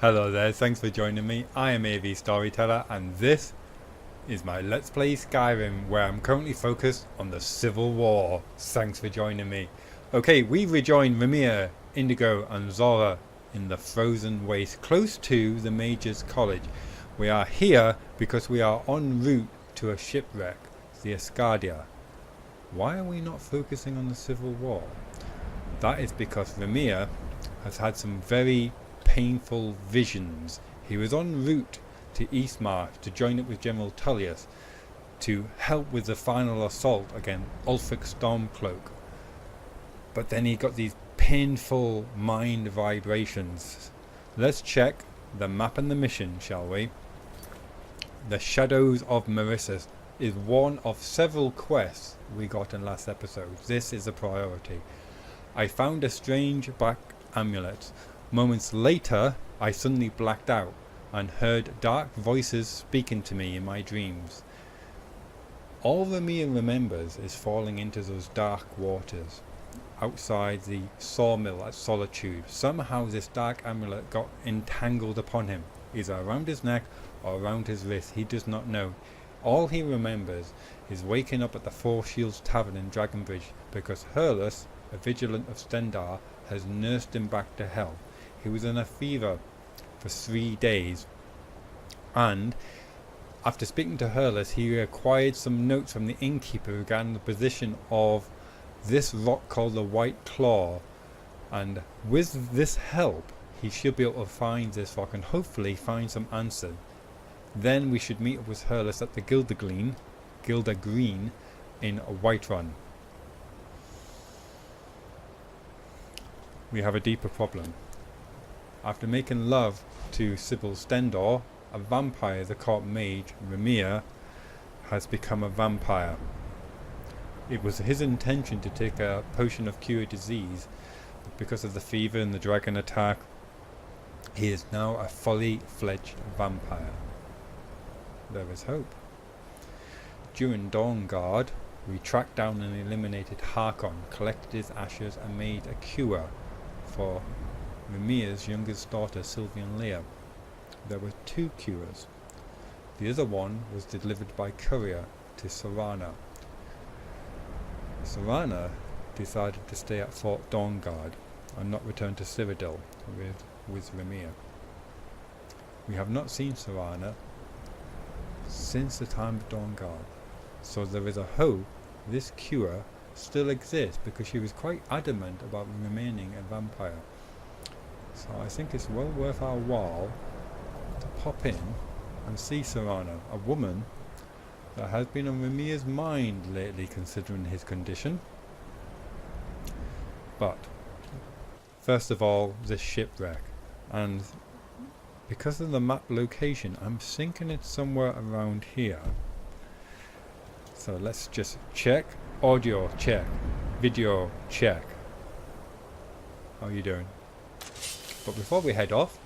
Hello there, thanks for joining me. I am AVStoryteller and this is my Let's Play Skyrim, where I'm currently focused on the Civil War. Thanks for joining me. Okay, we rejoined Raimyr, Indigo and Zora in the frozen waste close to the Mage's College. We are here because we are en route to a shipwreck, the Escardia. Why are we not focusing on the Civil War? That is because Raimyr has had some very painful visions. He was en route to Eastmarch to join up with General Tullius to help with the final assault against Ulfric Stormcloak. But then he got these painful mind vibrations. Let's check the map and the mission, shall we? The Shadows of Meresis is one of several quests we got in last episode. This is a priority. I found a strange black amulet. Moments later, I suddenly blacked out and heard dark voices speaking to me in my dreams. All Raimyr remembers is falling into those dark waters outside the sawmill at Solitude. Somehow this dark amulet got entangled upon him, either around his neck or around his wrist. He does not know. All he remembers is waking up at the Four Shields Tavern in Dragonbridge because Hurlus, a vigilant of Stendarr, has nursed him back to health. He was in a fever for 3 days, and after speaking to Hurlus, he acquired some notes from the innkeeper regarding the position of this rock called the White Claw, and with this help he should be able to find this rock and hopefully find some answer. Then we should meet up with Hurlus at the Gilder Green in Whiterun. We have a deeper problem. After making love to Sybil Stendarr, a vampire, the court mage Raimyr has become a vampire. It was his intention to take a potion of cure disease, but because of the fever and the dragon attack, he is now a fully fledged vampire. There is hope. During Dawnguard, we tracked down and eliminated Harkon, collected his ashes and made a cure for Raimyr's youngest daughter, Sylvian-Lir. There were 2 cures. The other one was delivered by courier to Serana. Serana decided to stay at Fort Dawnguard and not return to Cyrodiil with Raimyr. We have not seen Serana since the time of Dawnguard, so there is a hope this cure still exists because she was quite adamant about remaining a vampire. So I think it's well worth our while to pop in and see Serana, a woman that has been on Raimyr's mind lately considering his condition. But first of all, this shipwreck, and because of the map location, I'm thinking it's somewhere around here. So let's just check. Audio check, video check. How are you doing? But before we head off,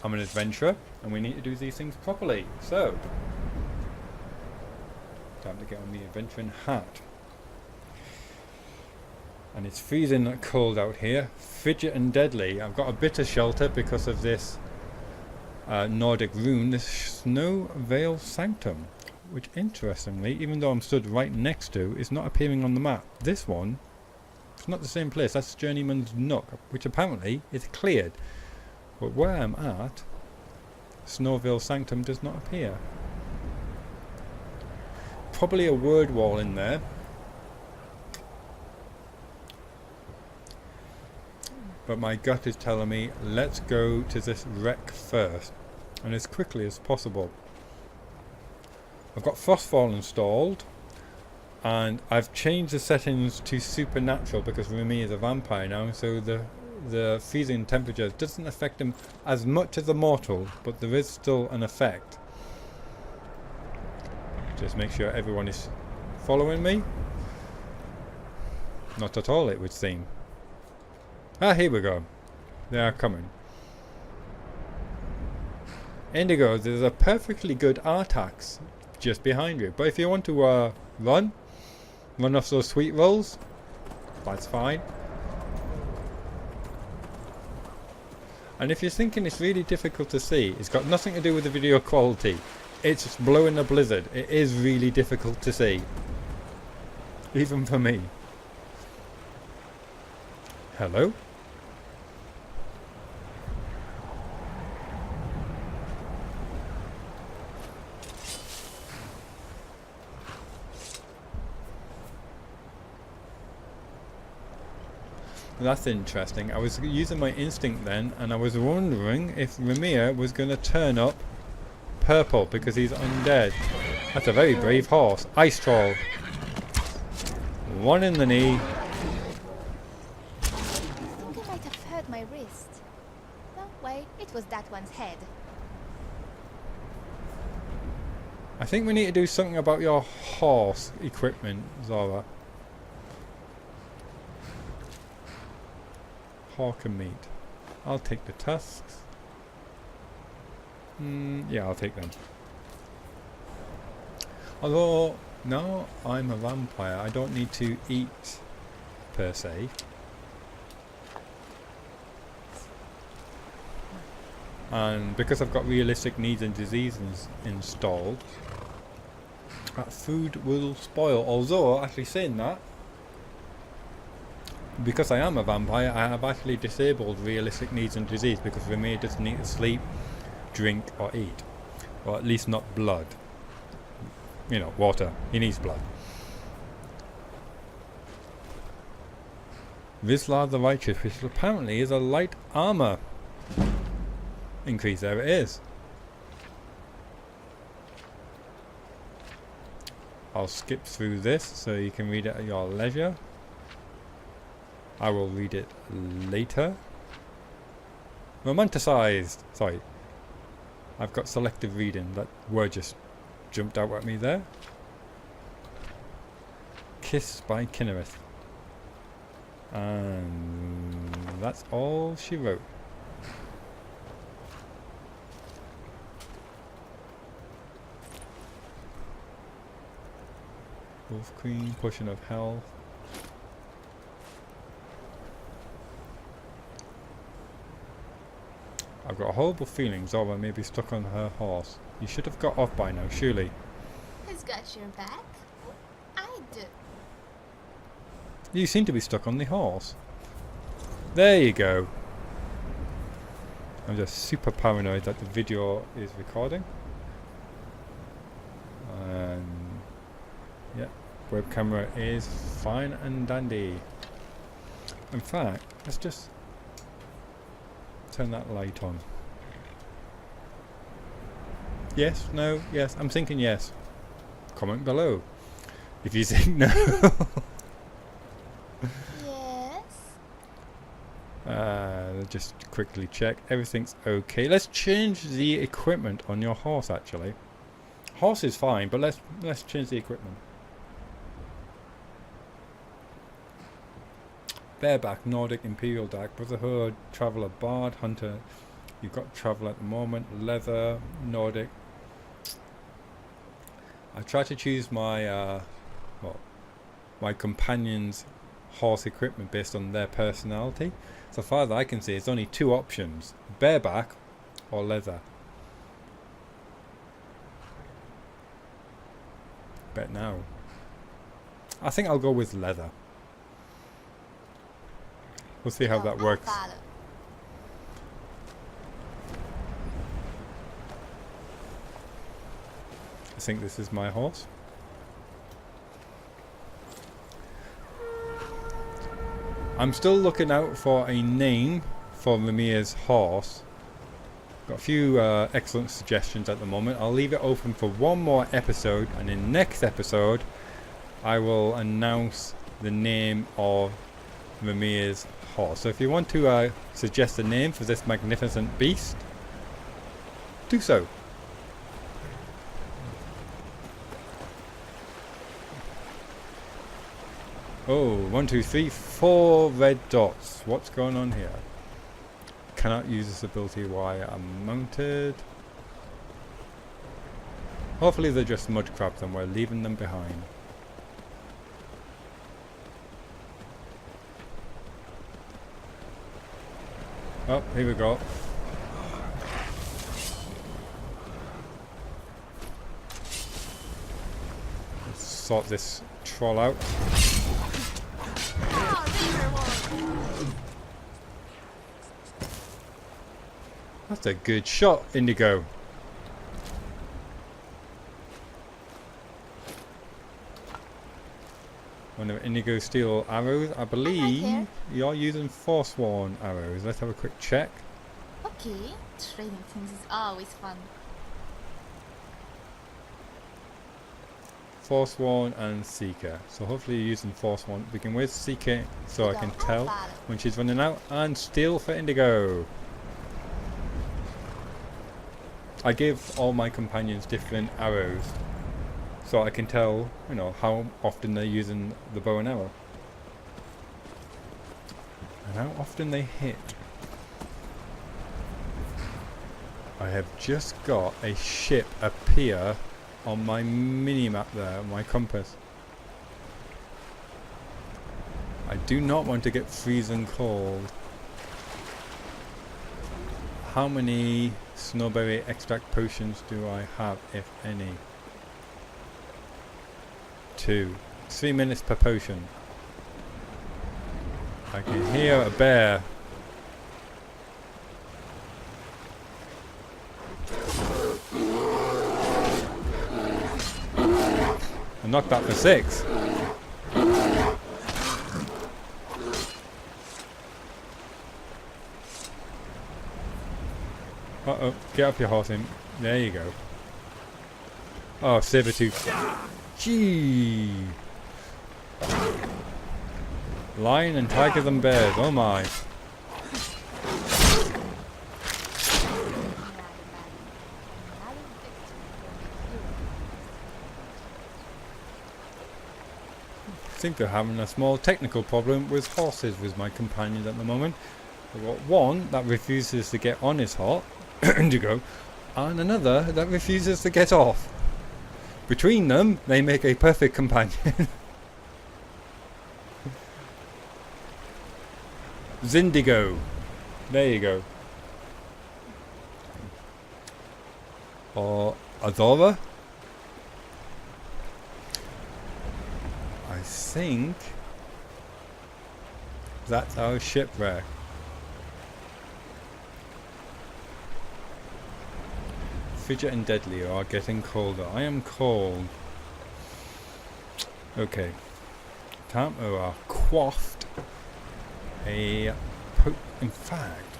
I'm an adventurer and we need to do these things properly. So, time to get on the adventuring hat. And it's freezing cold out here, frigid and deadly. I've got a bit of shelter because of this Nordic rune, this Snow Veil Sanctum, which interestingly, even though I'm stood right next to, is not appearing on the map. This one, it's not the same place. That's Journeyman's Nook, which apparently is cleared. But where I'm at, Snowville Sanctum does not appear. Probably a word wall in there. But my gut is telling me, let's go to this wreck first, and as quickly as possible. I've got Frostfall installed, and I've changed the settings to supernatural because Raimyr is a vampire now, so the freezing temperature doesn't affect him as much as a mortal, but there is still an effect. Just make sure everyone is following me. Not at all, it would seem. Ah, here we go. They are coming. Indigo, there's a perfectly good Artax just behind you, but if you want to run off those sweet rolls, that's fine. And if you're thinking it's really difficult to see, it's got nothing to do with the video quality. It's blowing a blizzard. It is really difficult to see. Even for me. Hello? That's interesting. I was using my instinct then, and I was wondering if Raimyr was going to turn up purple because he's undead. That's a very brave horse. Ice Troll. One in the knee. I think I might have hurt my wrist. No, wait, it was that one's head. I think we need to do something about your horse equipment, Zora. Harkon meat. I'll take the tusks. Yeah, I'll take them. Although, now I'm a vampire, I don't need to eat, per se. And because I've got realistic needs and diseases installed, that food will spoil. Although, actually saying that, because I am a vampire, I have actually disabled realistic needs and disease because Raimyr doesn't need to sleep, drink or eat. Or at least not blood. You know, water. He needs blood. Vizsla the Righteous, which apparently is a light armor increase. There it is. I'll skip through this so you can read it at your leisure. I will read it later. Romanticized. Sorry. I've got selective reading. That word just jumped out at me there. Kiss by Kinnereth. And that's all she wrote. Wolf Queen, Potion of Hell. I've got a horrible feeling Zora may be stuck on her horse. You should have got off by now, surely. Who's got your back? I do. You seem to be stuck on the horse. There you go. I'm just super paranoid that the video is recording. And yeah, web camera is fine and dandy. In fact, let's just turn that light on. Yes, no, yes. I'm thinking yes. Comment below if you think no. Yes. Just quickly check. Everything's okay. Let's change the equipment on your horse actually. Horse is fine, but let's change the equipment. Bareback, Nordic, Imperial Dark, Brotherhood, Traveller, Bard, Hunter. You've got Traveller at the moment. Leather, Nordic. I try to choose my my companion's horse equipment based on their personality. So far as I can see, it's only two options: bareback or leather. Bet now. I think I'll go with leather. We'll see how that works. I think this is my horse. I'm still looking out for a name for Raimyr's horse. Got a few excellent suggestions at the moment. I'll leave it open for one more episode, and in next episode I will announce the name of Raimyr's horse. So if you want to suggest a name for this magnificent beast, do so. Oh, 1, 2, 3, 4 red dots. What's going on here? Cannot use this ability while I'm mounted. Hopefully they're just mud crabs and we're leaving them behind. Oh, here we go. sort this troll out. That's a good shot, Indigo. One of Indigo steel arrows. I believe you're using Forsworn arrows. Let's have a quick check. Okay, trading things is always fun. Forsworn and Seeker. So hopefully you're using Forsworn to begin with. Seeker, so I can tell when she's running out. And Steel for Indigo. I give all my companions different arrows, so I can tell, you know, how often they're using the bow and arrow. And how often they hit. I have just got a ship appear on my mini-map there, my compass. I do not want to get freezing cold. How many snowberry extract potions do I have, if any? 2. 3 minutes per potion. I can hear a bear. I knocked that for 6. Uh-oh, get off your horse in. There you go. Oh, Sabertooth. Gee. Lion and tigers and bears, oh my. I think they're having a small technical problem with horses with my companions at the moment. I've got one that refuses to get on his horse, Indigo, and another that refuses to get off. Between them, they make a perfect companion. Zindigo. There you go. Or Azura. I think that's our shipwreck. Fidget and Deadly are getting colder. I am cold. Okay. Thalmor are quaffed a in fact.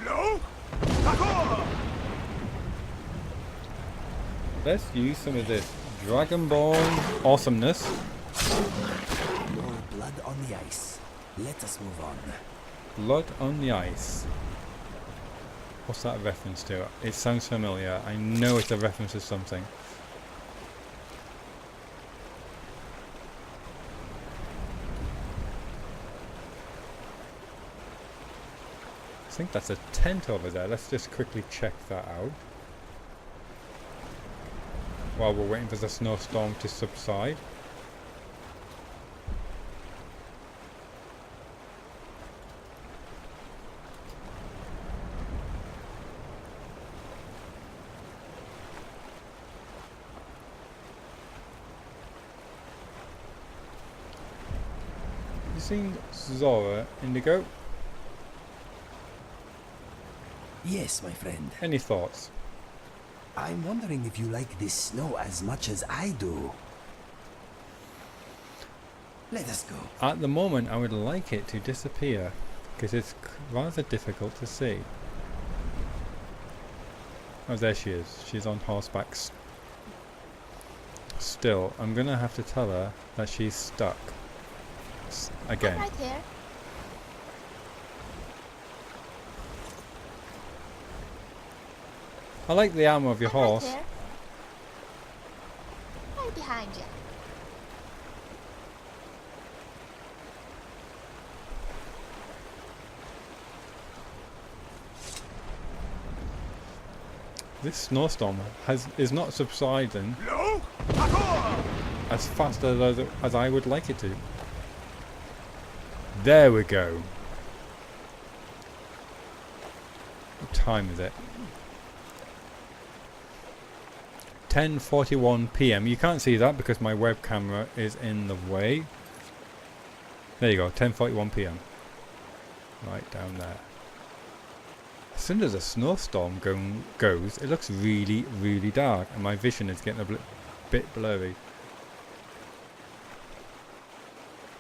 No. Let's use some of this Dragonborn awesomeness. More blood on the ice. Let us move on. Blood on the ice. What's that a reference to? It sounds familiar. I know it's a reference to something. I think that's a tent over there. Let's just quickly check that out. While we're waiting for the snowstorm to subside. You seen Zora, Indigo? Yes, my friend. Any thoughts? I'm wondering if you like this snow as much as I do. Let us go. At the moment, I would like it to disappear, because it's rather difficult to see. Oh, there she is. She's on horseback. Still, I'm going to have to tell her that she's stuck. Again. I'm right here. I like the armor of your I'm right horse. here. Right behind you. This snowstorm is not subsiding No. as fast as I would like it to. There we go. What time is it? 10:41 p.m. You can't see that because my web camera is in the way. There you go, 10:41 p.m. Right down there. As soon as a snowstorm goes, it looks really, really dark, and my vision is getting a bit blurry.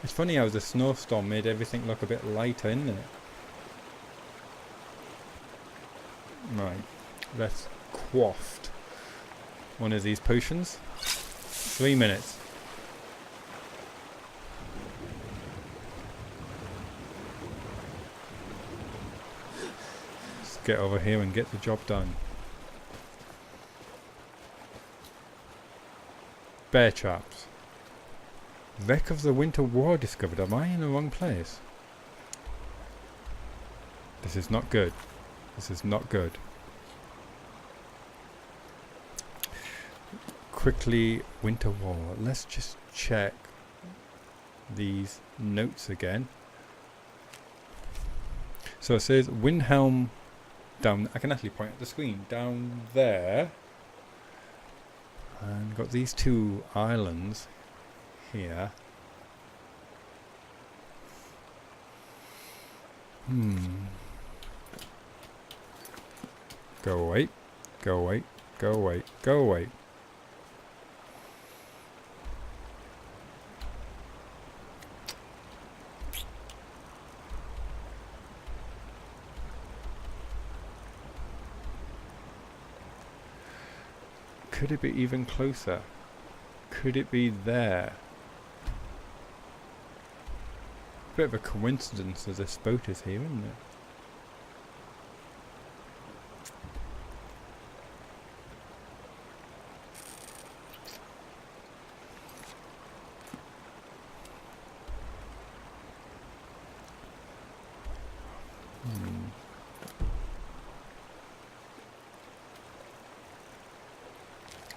It's funny how the snowstorm made everything look a bit lighter, isn't it? Right, let's quaft one of these potions. 3 minutes. Let's get over here and get the job done. Bear traps. Wreck of the Winter War discovered. Am I in the wrong place? This is not good. This is not good. Quickly, Winter War. Let's just check these notes again. So it says Windhelm down. I can actually point at the screen. Down there. And got these two islands here. Go away. Go away. Go away. Go away. Could it be even closer? Could it be there? Bit of a coincidence that this boat is here, isn't it?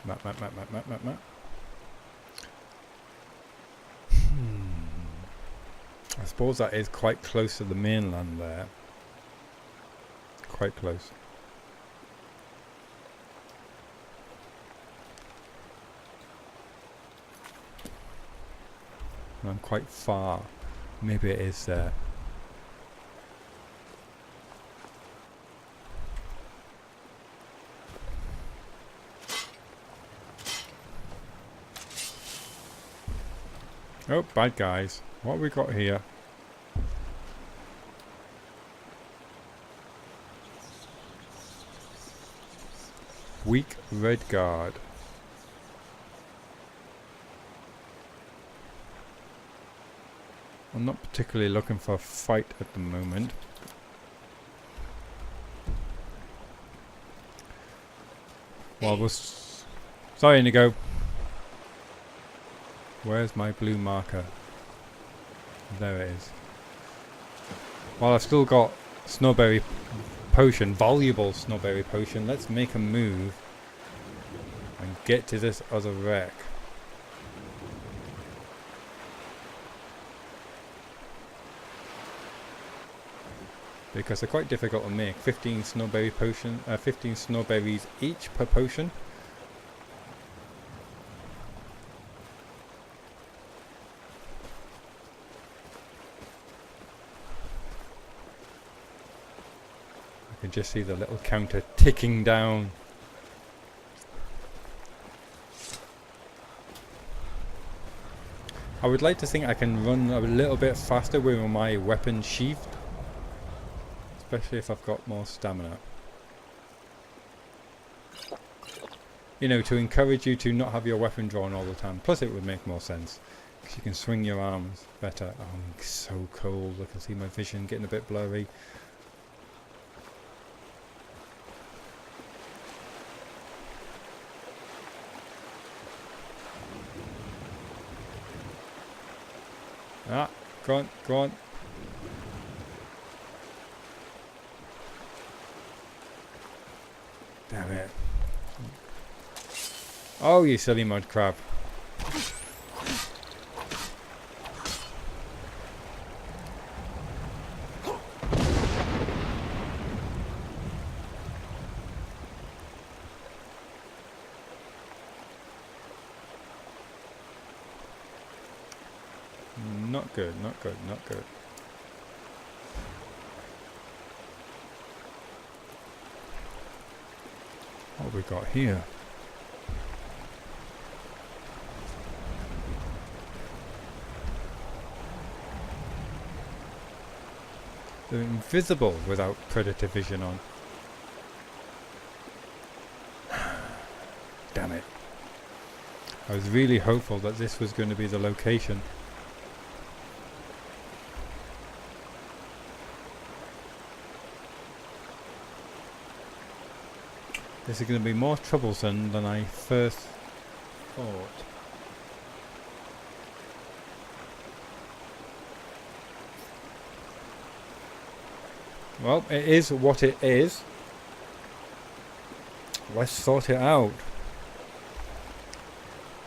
Map. I suppose that is quite close to the mainland there. Quite close. And I'm quite far. Maybe it is there. Oh, bad guys. What have we got here? Weak red guard. I'm not particularly looking for a fight at the moment. Well, sorry, Inigo. Where's my blue marker? There it is. Well, I've still got Snowberry Potion, valuable Snowberry Potion. Let's make a move and get to this other wreck. Because they're quite difficult to make. 15 Snowberry Potion, 15 Snowberries each per potion. I can just see the little counter ticking down. I would like to think I can run a little bit faster with my weapon sheathed, especially if I've got more stamina. You know, to encourage you to not have your weapon drawn all the time. Plus it would make more sense, because you can swing your arms better. Oh, I'm so cold. I can see my vision getting a bit blurry. Ah, go on, go on. Damn it. Oh, you silly mud crab. Not good, not good, not good. What have we got here? They're invisible without predator vision on. Damn it. I was really hopeful that this was going to be the location. This is going to be more troublesome than I first thought. Well, it is what it is. Let's sort it out.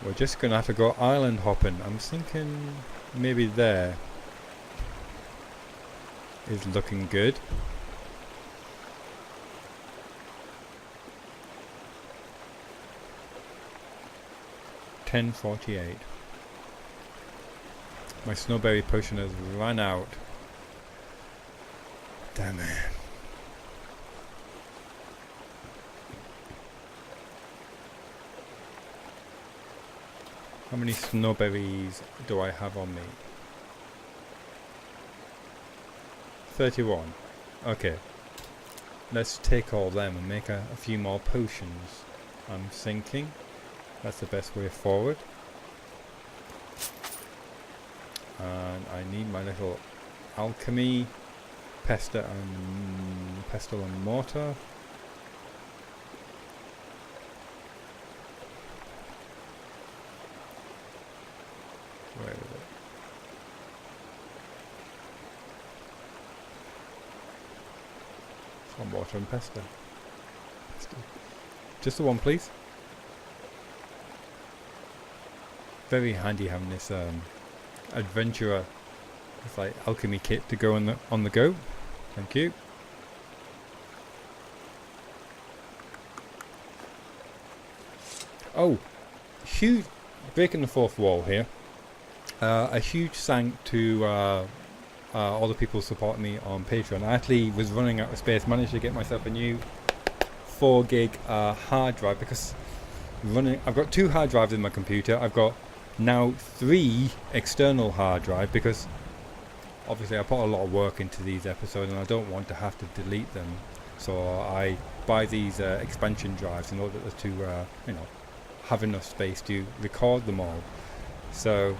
We're just going to have to go island hopping. I'm thinking maybe there is looking good. $10.48. My snowberry potion has run out. Damn it. How many snowberries do I have on me? 31. Okay. Let's take all them and make a few more potions. I'm thinking that's the best way forward. And I need my little alchemy, pestle and mortar. Where is it? Some water and pestle. Just the one, please. Very handy having this adventurer, it's like alchemy kit to go on the go. Thank you. Oh, huge, breaking the fourth wall here. A huge thank to all the people supporting me on Patreon. I actually was running out of space, managed to get myself a new 4 gig hard drive because I've got 2 hard drives in my computer. I've got now 3 external hard drive because obviously I put a lot of work into these episodes and I don't want to have to delete them, so I buy these expansion drives in order to you know, have enough space to record them all. So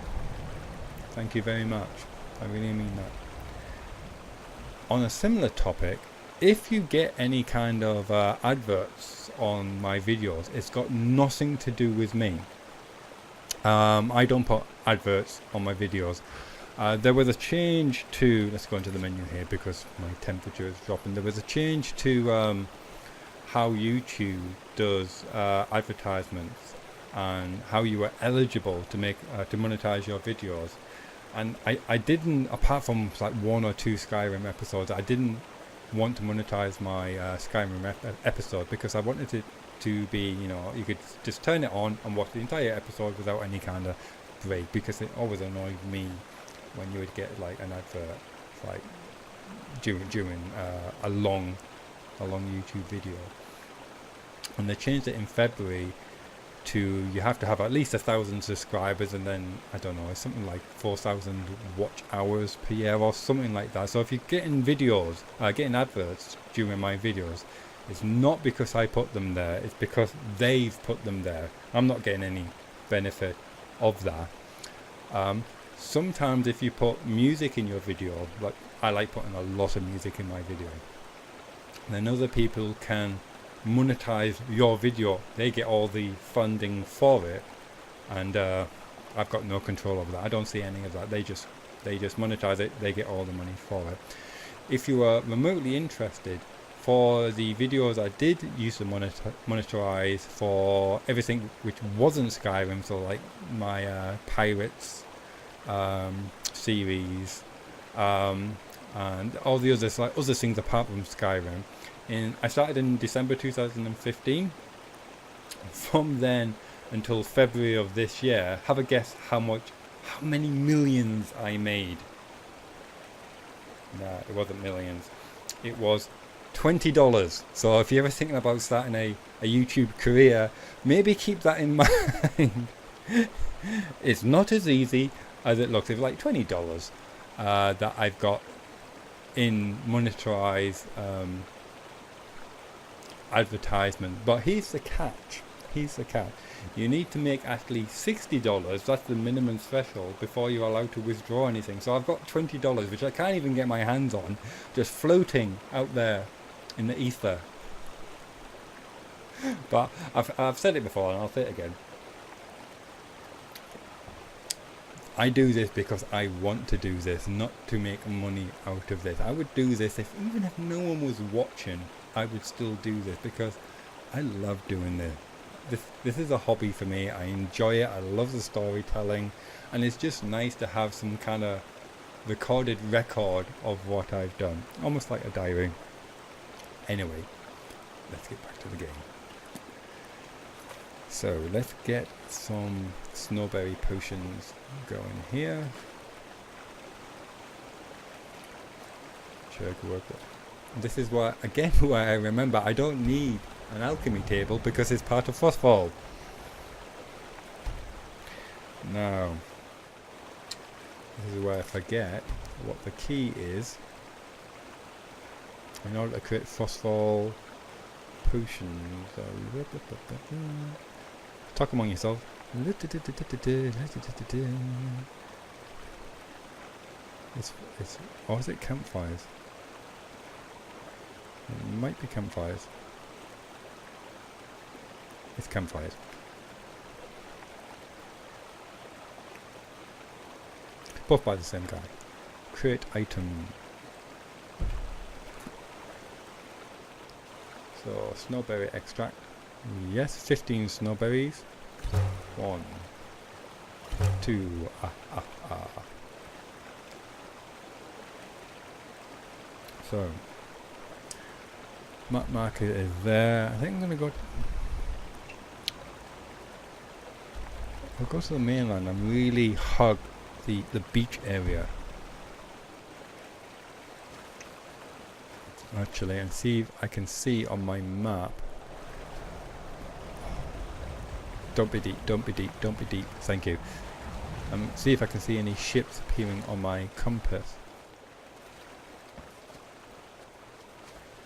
thank you very much, I really mean that. On a similar topic, if you get any kind of adverts on my videos, it's got nothing to do with me. I don't put adverts on my videos. There was a change to, let's go into the menu here because my temperature is dropping. There was a change to how YouTube does advertisements and how you are eligible to make to monetize your videos. And I didn't, apart from like 1 or 2 Skyrim episodes, I didn't want to monetize my Skyrim episode because I wanted it to be, you know, you could just turn it on and watch the entire episode without any kind of break, because it always annoyed me when you would get like an advert like during a long YouTube video. And they changed it in February to you have to have at least 1,000 subscribers, and then I don't know, it's something like 4,000 watch hours per year or something like that. So if you're getting videos, getting adverts during my videos, it's not because I put them there, it's because they've put them there. I'm not getting any benefit of that. Sometimes if you put music in your video, like I like putting a lot of music in my video, then other people can monetize your video. They get all the funding for it, and I've got no control over that. I don't see any of that. They just monetize it. They get all the money for it. If you are remotely interested, for the videos I did use to monetize for everything which wasn't Skyrim, so like my Pirates series and all the others, like other things apart from Skyrim. I started in December 2015. From then until February of this year, have a guess how much how many millions I made. Nah, it wasn't millions. It was $20. So if you're ever thinking about starting a YouTube career, maybe keep that in mind. It's not as easy as it looks. It's like $20 that I've got in monetized advertisement. But here's the catch. You need to make at least $60. That's the minimum threshold before you're allowed to withdraw anything. So I've got $20, which I can't even get my hands on, just floating out there in the ether. But I've said it before and I'll say it again. I do this because I want to do this, not to make money out of this. I would do this even if no one was watching. I would still do this because I love doing this. This is a hobby for me. I enjoy it. I love the storytelling, and it's just nice to have some kind of recorded record of what I've done, almost like a diary. Anyway, let's get back to the game. So let's get some snowberry potions going here. This is where I remember I don't need an alchemy table because it's part of Frostfall. Now, this is where I forget what the key is. In order to create Frostfall potions, talk among yourself. Or is it campfires? It might be campfires. It's campfires. Both by the same guy. Create item. So, snowberry extract. Yes, 15 snowberries. 1, 2, So, map marker is there. I think I'm gonna go. I'll go to the mainland and really hug the beach area. Actually, and see if I can see on my map. Don't be deep, don't be deep, don't be deep. Thank you. See if I can see any ships appearing on my compass.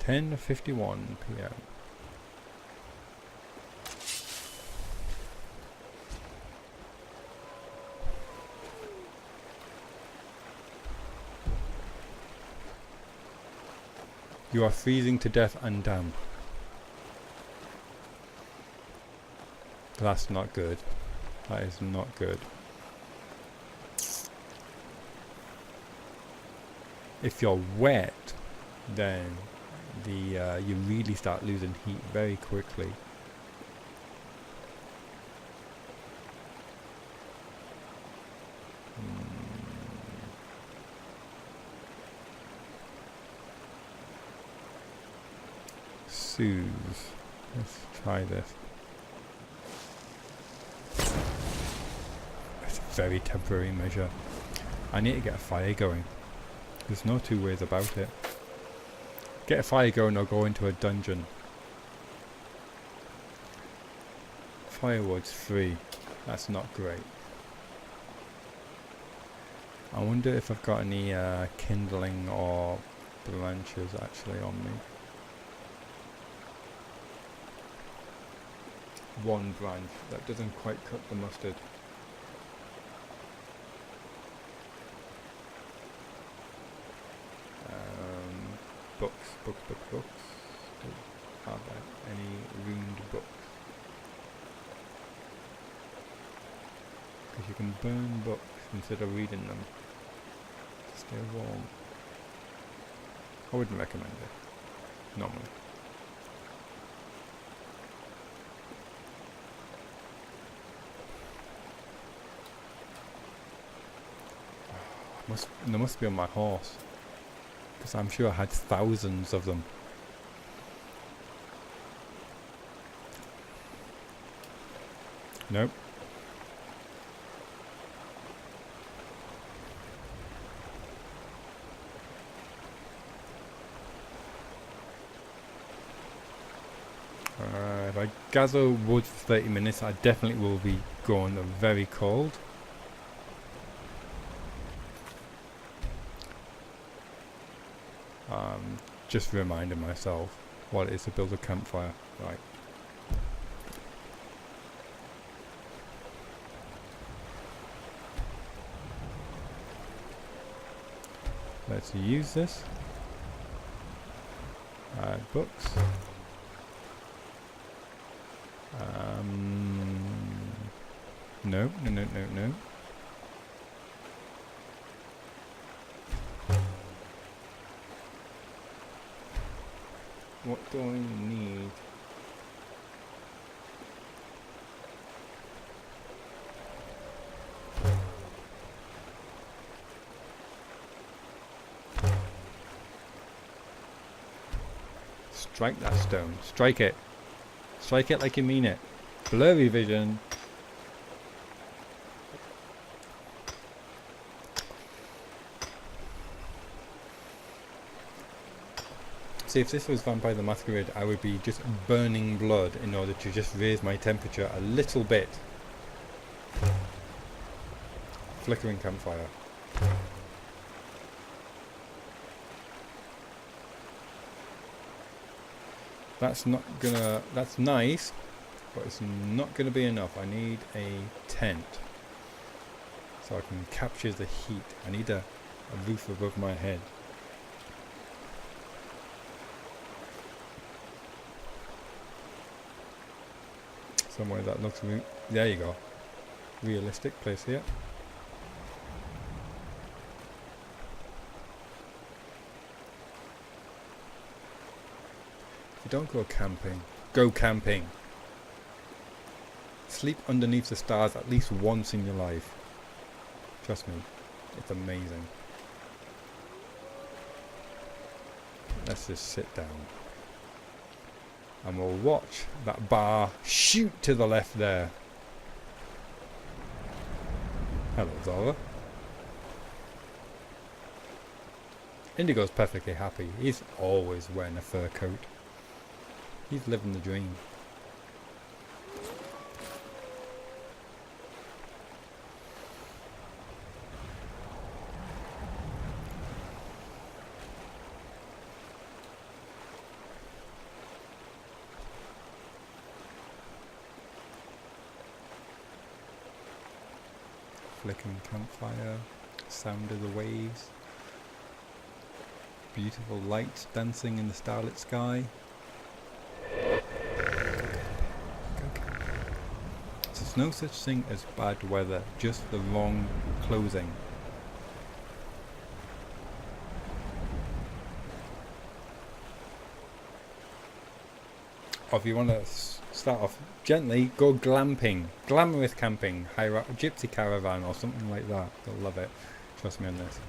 10:51 p.m. You are freezing to death and damp. That's not good. That is not good. If you're wet, then you really start losing heat very quickly. Soothe. Let's try this. It's a very temporary measure. I need to get a fire going. There's no two ways about it. Get a fire going or go into a dungeon. Firewood's free. That's not great. I wonder if I've got any kindling or branches actually on me. One branch. That doesn't quite cut the mustard. Books. Are there any ruined books? Because you can burn books instead of reading them to stay warm. I wouldn't recommend it, normally. They must be on my horse. Because I'm sure I had thousands of them. Nope. gather wood for 30 minutes. I definitely will be going very cold. Just reminding myself what it is to build a campfire. Right. Let's use this. Books. No. What do I need? Strike that stone. Strike it. Strike it like you mean it. Blurry vision. See, if this was Vampire the Masquerade, I would be just burning blood in order to just raise my temperature a little bit. Flickering campfire. That's not gonna... That's nice, but it's not gonna be enough. I need a tent so I can capture the heat. I need a roof above my head. Somewhere that looks... There you go. Realistic place here. If you don't go camping, go camping. Sleep underneath the stars at least once in your life. Trust me, it's amazing. Let's just sit down. And we'll watch that bar shoot to the left there. Hello, Zara. Indigo's perfectly happy. He's always wearing a fur coat. He's living the dream. Flickering campfire, sound of the waves, beautiful lights dancing in the starlit sky. There's no such thing as bad weather, just the wrong clothing. Or if you want to start off gently, go glamping, glamorous camping, hire a gypsy caravan or something like that. You'll love it. Trust me on this.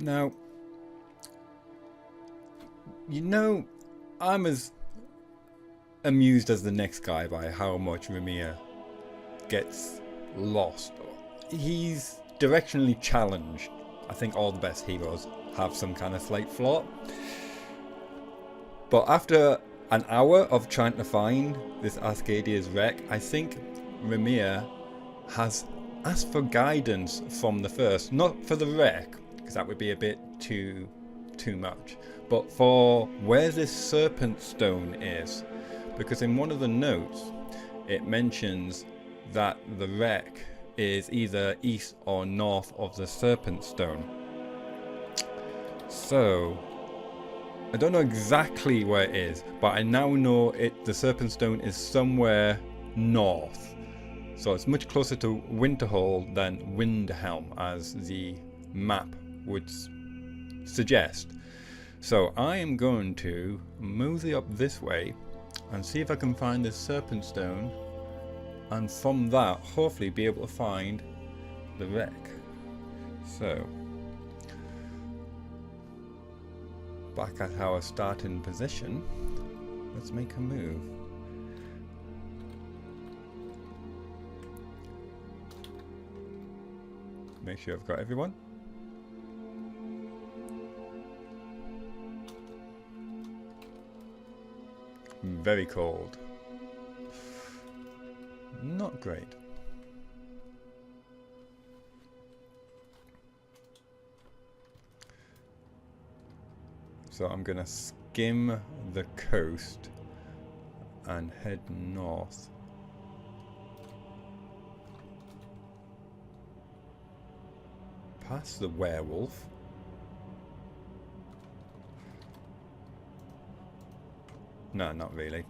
Now, you know, I'm as amused as the next guy by how much Raimyr gets lost. He's directionally challenged. I think all the best heroes have some kind of slight flaw. But after an hour of trying to find this Escardia's wreck, I think Raimyr has asked for guidance from the first. Not for the wreck, because that would be a bit too much, but for where this serpent stone is, because in one of the notes it mentions that the wreck is either east or north of the serpent stone. So I don't know exactly where it is, but I now know the serpent stone is somewhere north, so it's much closer to Winterhold than Windhelm, as the map would suggest. So I am going to mosey up this way and see if I can find this serpent stone, and from that hopefully be able to find the wreck. So back at our starting position. Let's make a move. Make sure I've got everyone. Very cold. Not great. So I'm gonna skim the coast and head north. Past the werewolf. No, not really.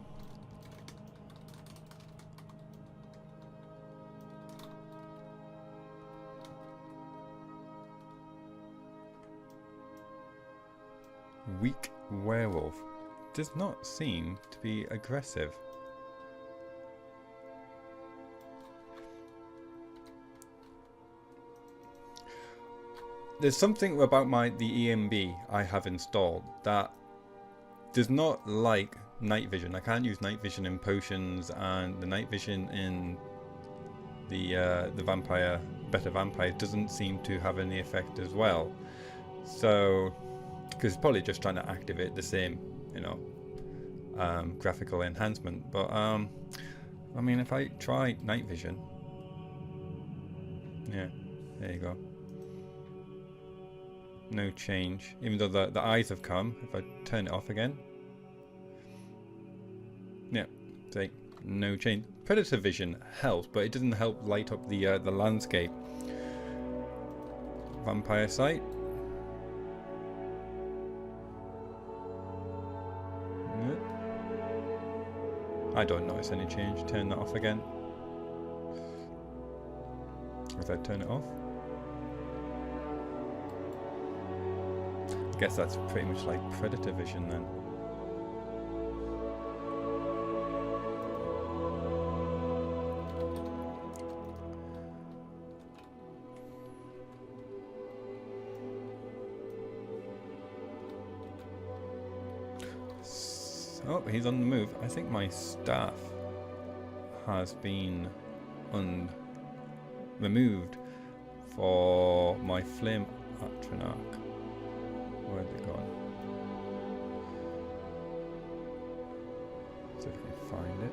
Weak werewolf. Does not seem to be aggressive. There's something about the EMB I have installed that does not like night vision. I can't use night vision in potions, and the night vision in the vampire, better vampire, doesn't seem to have any effect as well. So, because it's probably just trying to activate the same, you know, graphical enhancement. But I mean, if I try night vision, yeah, there you go. No change, even though the eyes have come. If I turn it off again, yeah, see, no change. Predator vision helps, but it doesn't help light up the landscape. Vampire sight. Nope. I don't notice any change. Turn that off again. If I turn it off. I guess that's pretty much like predator vision then. Oh, he's on the move. I think my staff has been removed for my flame atronach. Where'd it gone? See if I can find it.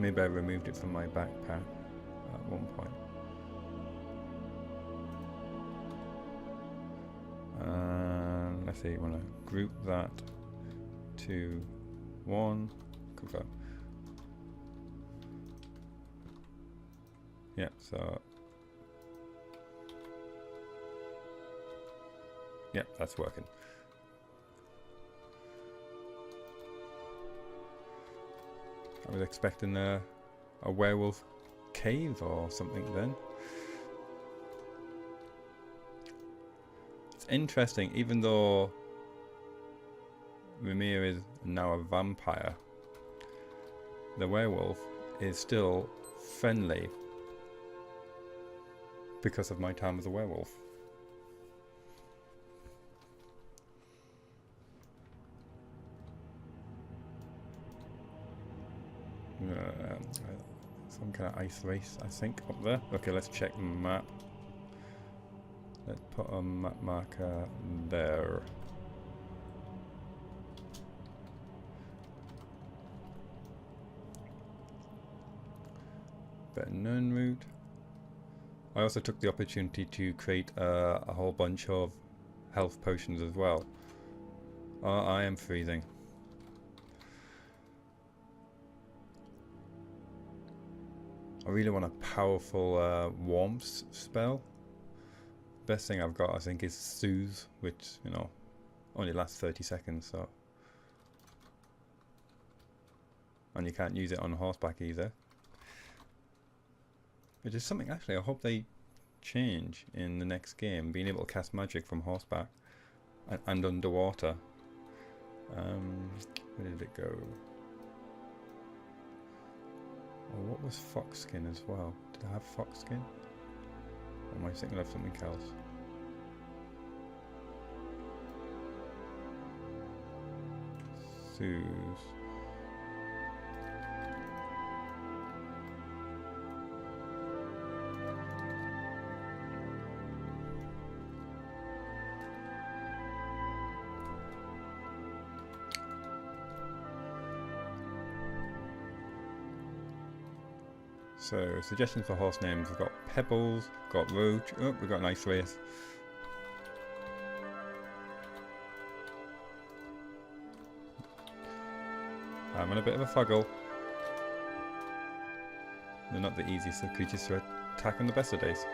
Maybe I removed it from my backpack at one point. Let's see, want to group that to one. Confirm. Yeah, so. Yeah, that's working. I was expecting a werewolf cave or something then. It's interesting, even though Raimyr is now a vampire, the werewolf is still friendly because of my time as a werewolf. Some kind of ice race, I think, up there. Okay, let's check the map. Let's put a map marker there. Better known route. I also took the opportunity to create a whole bunch of health potions as well. I am freezing. I really want a powerful warmth spell. Best thing I've got, I think, is Soothe, which, you know, only lasts 30 seconds, so. And you can't use it on horseback either. Which is something, actually, I hope they change in the next game, being able to cast magic from horseback and underwater. Where did it go? Oh, what was fox skin as well? Did I have fox skin? Or am I thinking of something else? clues. So, suggestions for horse names. We've got Pebbles, got Roach. Oh, we've got an ice race. I'm in a bit of a fuggle. They're not the easiest of creatures to attack on the best of days.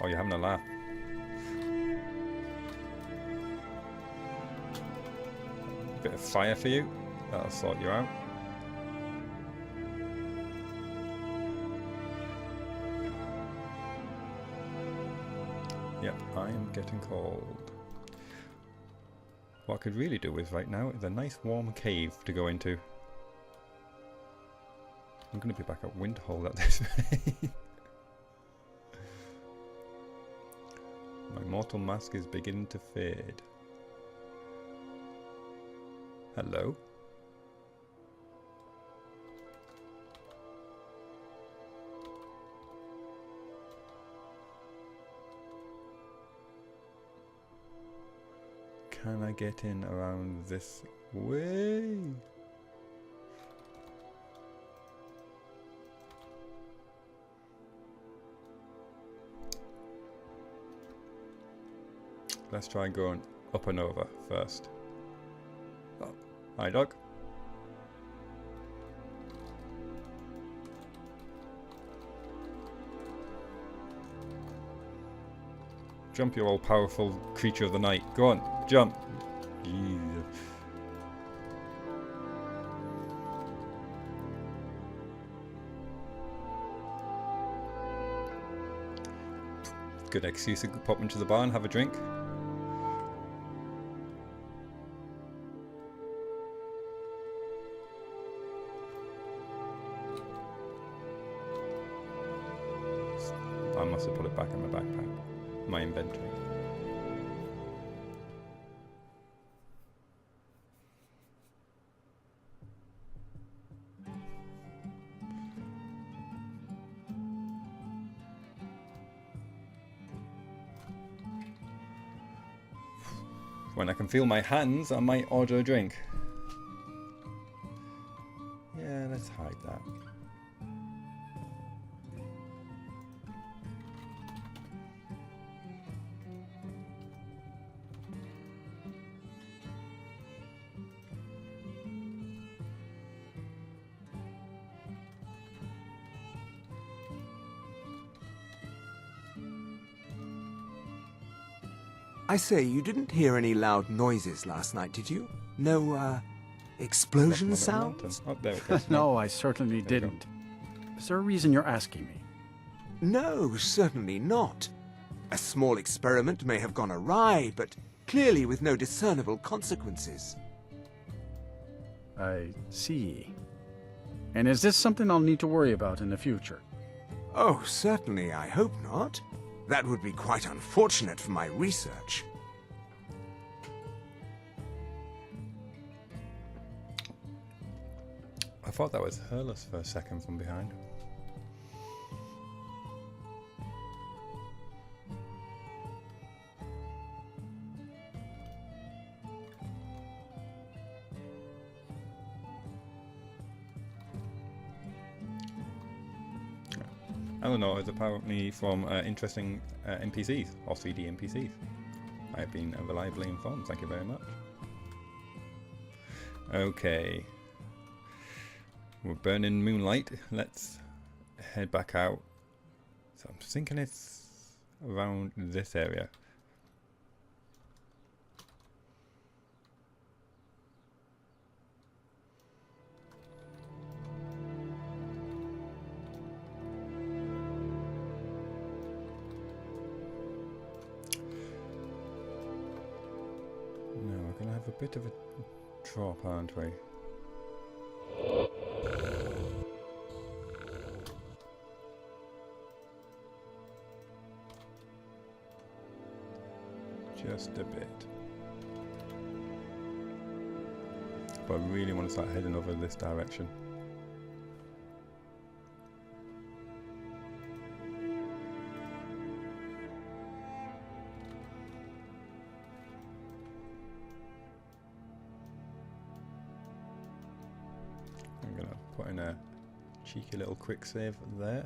Oh, you're having a laugh. Bit of fire for you. That'll sort you out. Yep, I am getting cold. What I could really do with right now is a nice warm cave to go into. I'm going to be back at Windhole at this rate. My mortal mask is beginning to fade. Hello? Can I get in around this way? Let's try going up and over first. Oh, hi dog. Jump, you all powerful creature of the night. Go on, jump. Yeah. Good excuse to pop into the bar and have a drink. I must have put it back in my backpack. My inventory. When I can feel my hands, I might order a drink. Yeah, let's hide that. I say, you didn't hear any loud noises last night, did you? No, explosion sounds? Oh, there it goes. No, I certainly didn't. Is there a reason you're asking me? No, certainly not. A small experiment may have gone awry, but clearly with no discernible consequences. I see. And is this something I'll need to worry about in the future? Oh, certainly, I hope not. That would be quite unfortunate for my research. I thought that was Hurlus for a second from behind. Eleanor is apparently from interesting NPCs, or 3D NPCs. I have been reliably informed, thank you very much. Okay. We're burning moonlight. Let's head back out. So I'm thinking it's around this area. Now we're going to have a bit of a drop, aren't we? Just a bit. but I really want to start heading over this direction. I'm going to put in a cheeky little quick save there.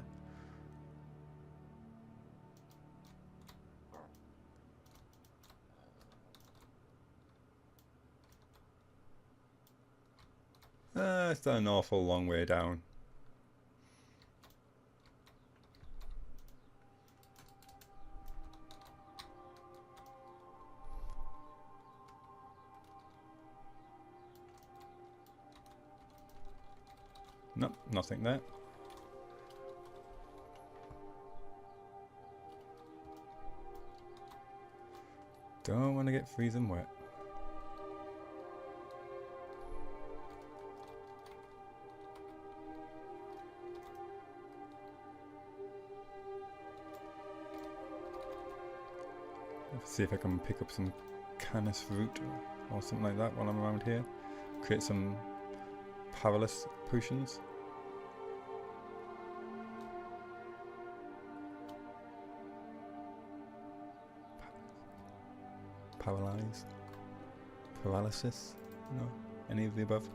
It's an awful long way down. Nope, nothing there. Don't want to get freezing wet. Let's see if I can pick up some canis root or something like that while I'm around here. Create some powerless potions. Paralyze. Paralysis? No? Any of the above?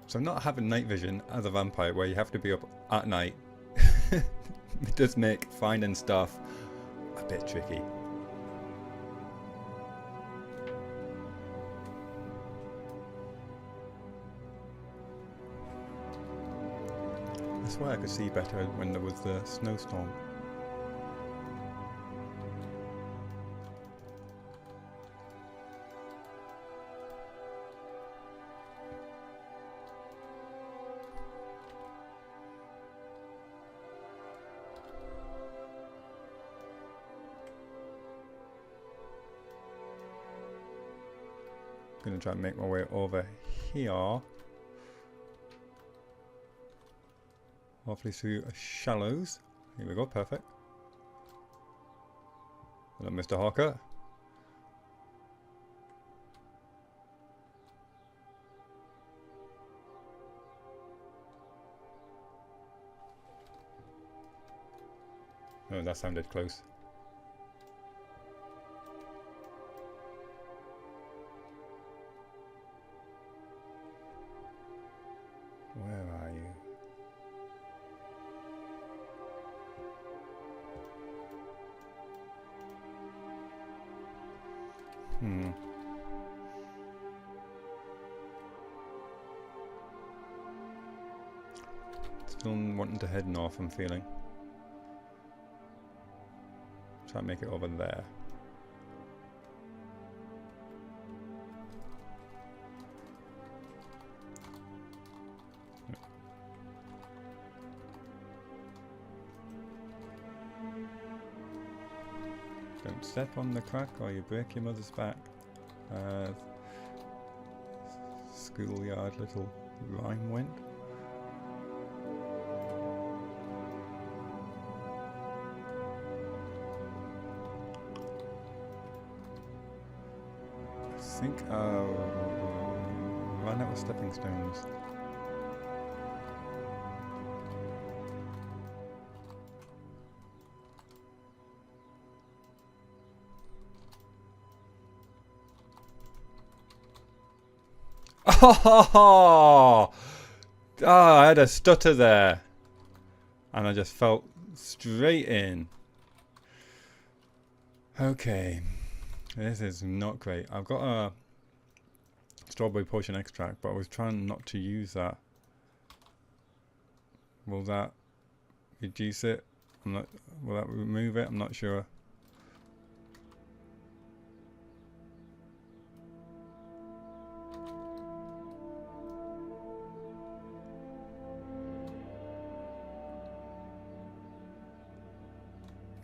So not having night vision as a vampire where you have to be up at night it does make finding stuff a bit tricky. I swear I could see better when there was the snowstorm. Gonna try and make my way over here. Hopefully through shallows. Here we go, perfect. Hello, Mr. Hawker. Oh, that sounded close. Where are you? Still wanting to head north, I'm feeling. Try and make it over there. Don't step on the crack or you break your mother's back. Schoolyard little rhyme went. I think ran out of stepping stones. Oh, I had a stutter there and I just felt straight in. Okay, this is not great. I've got a strawberry potion extract, but I was trying not to use that. Will that reduce it? Will that remove it? I'm not sure.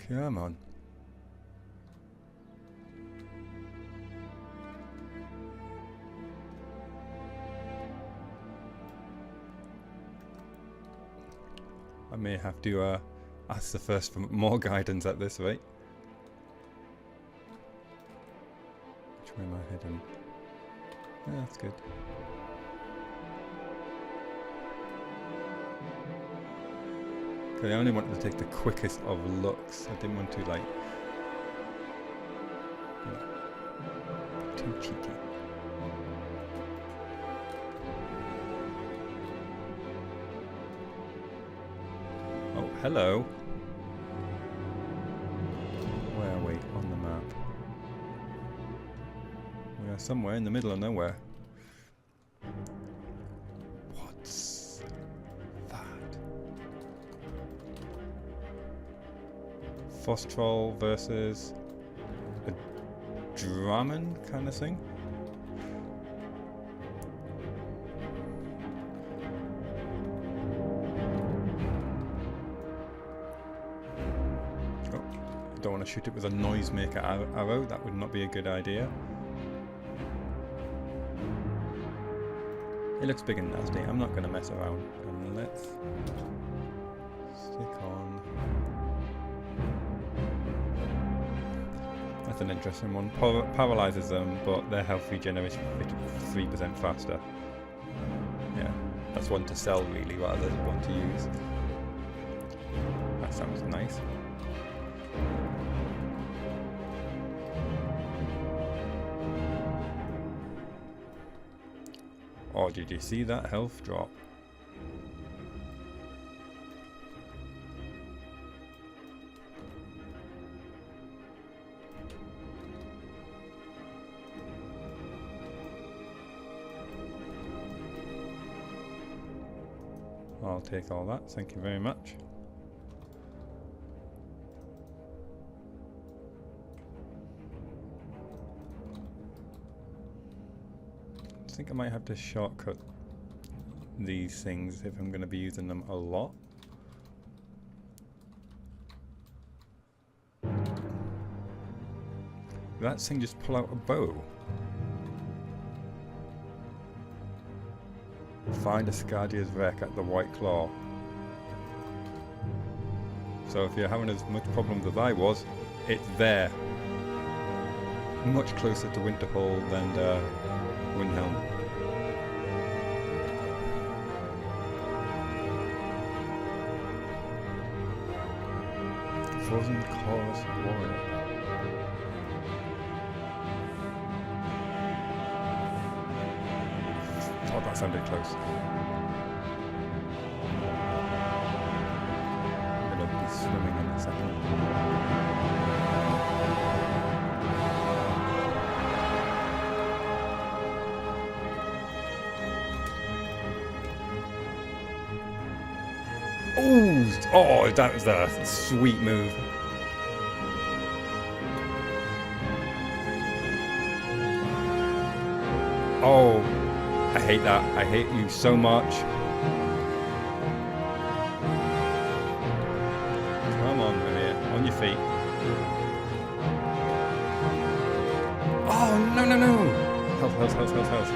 Come on. I may have to ask the first for more guidance at this rate. Which way am I heading? Yeah, that's good. Okay, I only wanted to take the quickest of looks. I didn't want to, like, too cheeky. Oh, hello. Where are we on the map? We are somewhere in the middle of nowhere. What's that? Fostroll versus a Draman kind of thing? Don't want to shoot it with a noisemaker arrow, that would not be a good idea. It looks big and nasty, I'm not going to mess around. And let's stick on. That's an interesting one. Paralyzes them, but their health regenerates 3% faster. Yeah, that's one to sell really rather than one to use. That sounds nice. Oh, did you see that health drop? I'll take all that, thank you very much. I think I might have to shortcut these things if I'm going to be using them a lot. Did that thing just pull out a bow? Find Escardia's wreck at the White Claw. So if you're having as much problems as I was, it's there. Much closer to Winterhold than Windhelm. Frozen Chorus Warrior. Oh, that sounded close. I'm gonna be swimming in a second. Oh, that was a sweet move. Oh, I hate that. I hate you so much. Come on, Raimyr, on your feet. Oh, no, no, no. Health, health, health, health, health.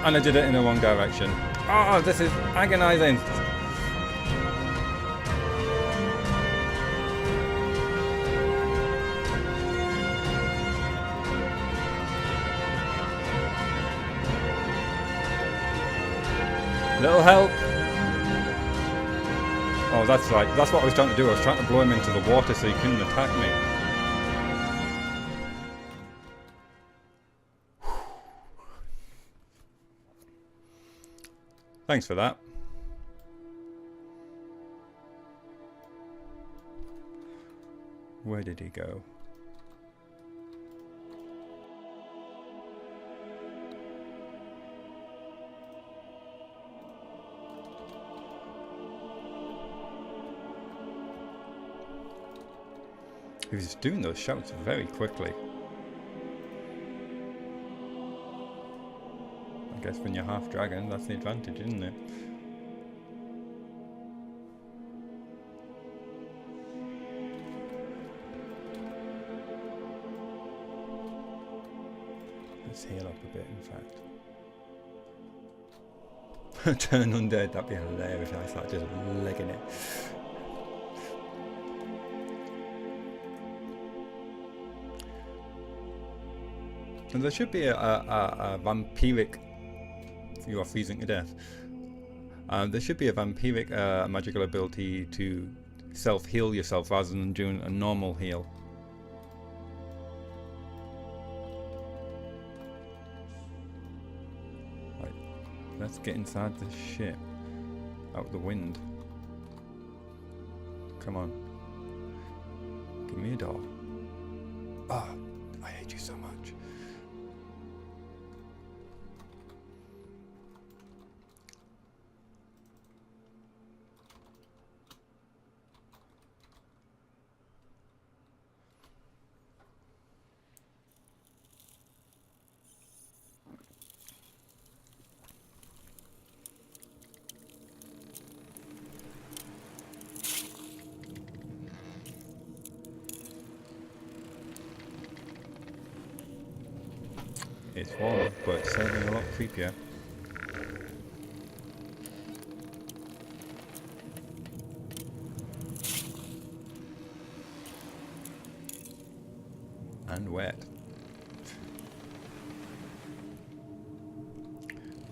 And I did it in the wrong direction. Oh, this is agonizing. Little help. Oh, that's right. That's what I was trying to do. I was trying to blow him into the water so he couldn't attack me. Thanks for that. Where did he go? He was doing those shouts very quickly. I guess when you're half dragon, that's the advantage, isn't it? Let's heal up a bit, in fact. Turn undead, that'd be hilarious if I start just legging it. And there should be a vampiric... You are freezing to death. There should be a vampiric magical ability to self-heal yourself rather than doing a normal heal. Right, let's get inside this ship. Out the wind. Come on. Give me a door. Ah, I hate you so much. It's warmer, but it's certainly a lot creepier. And wet.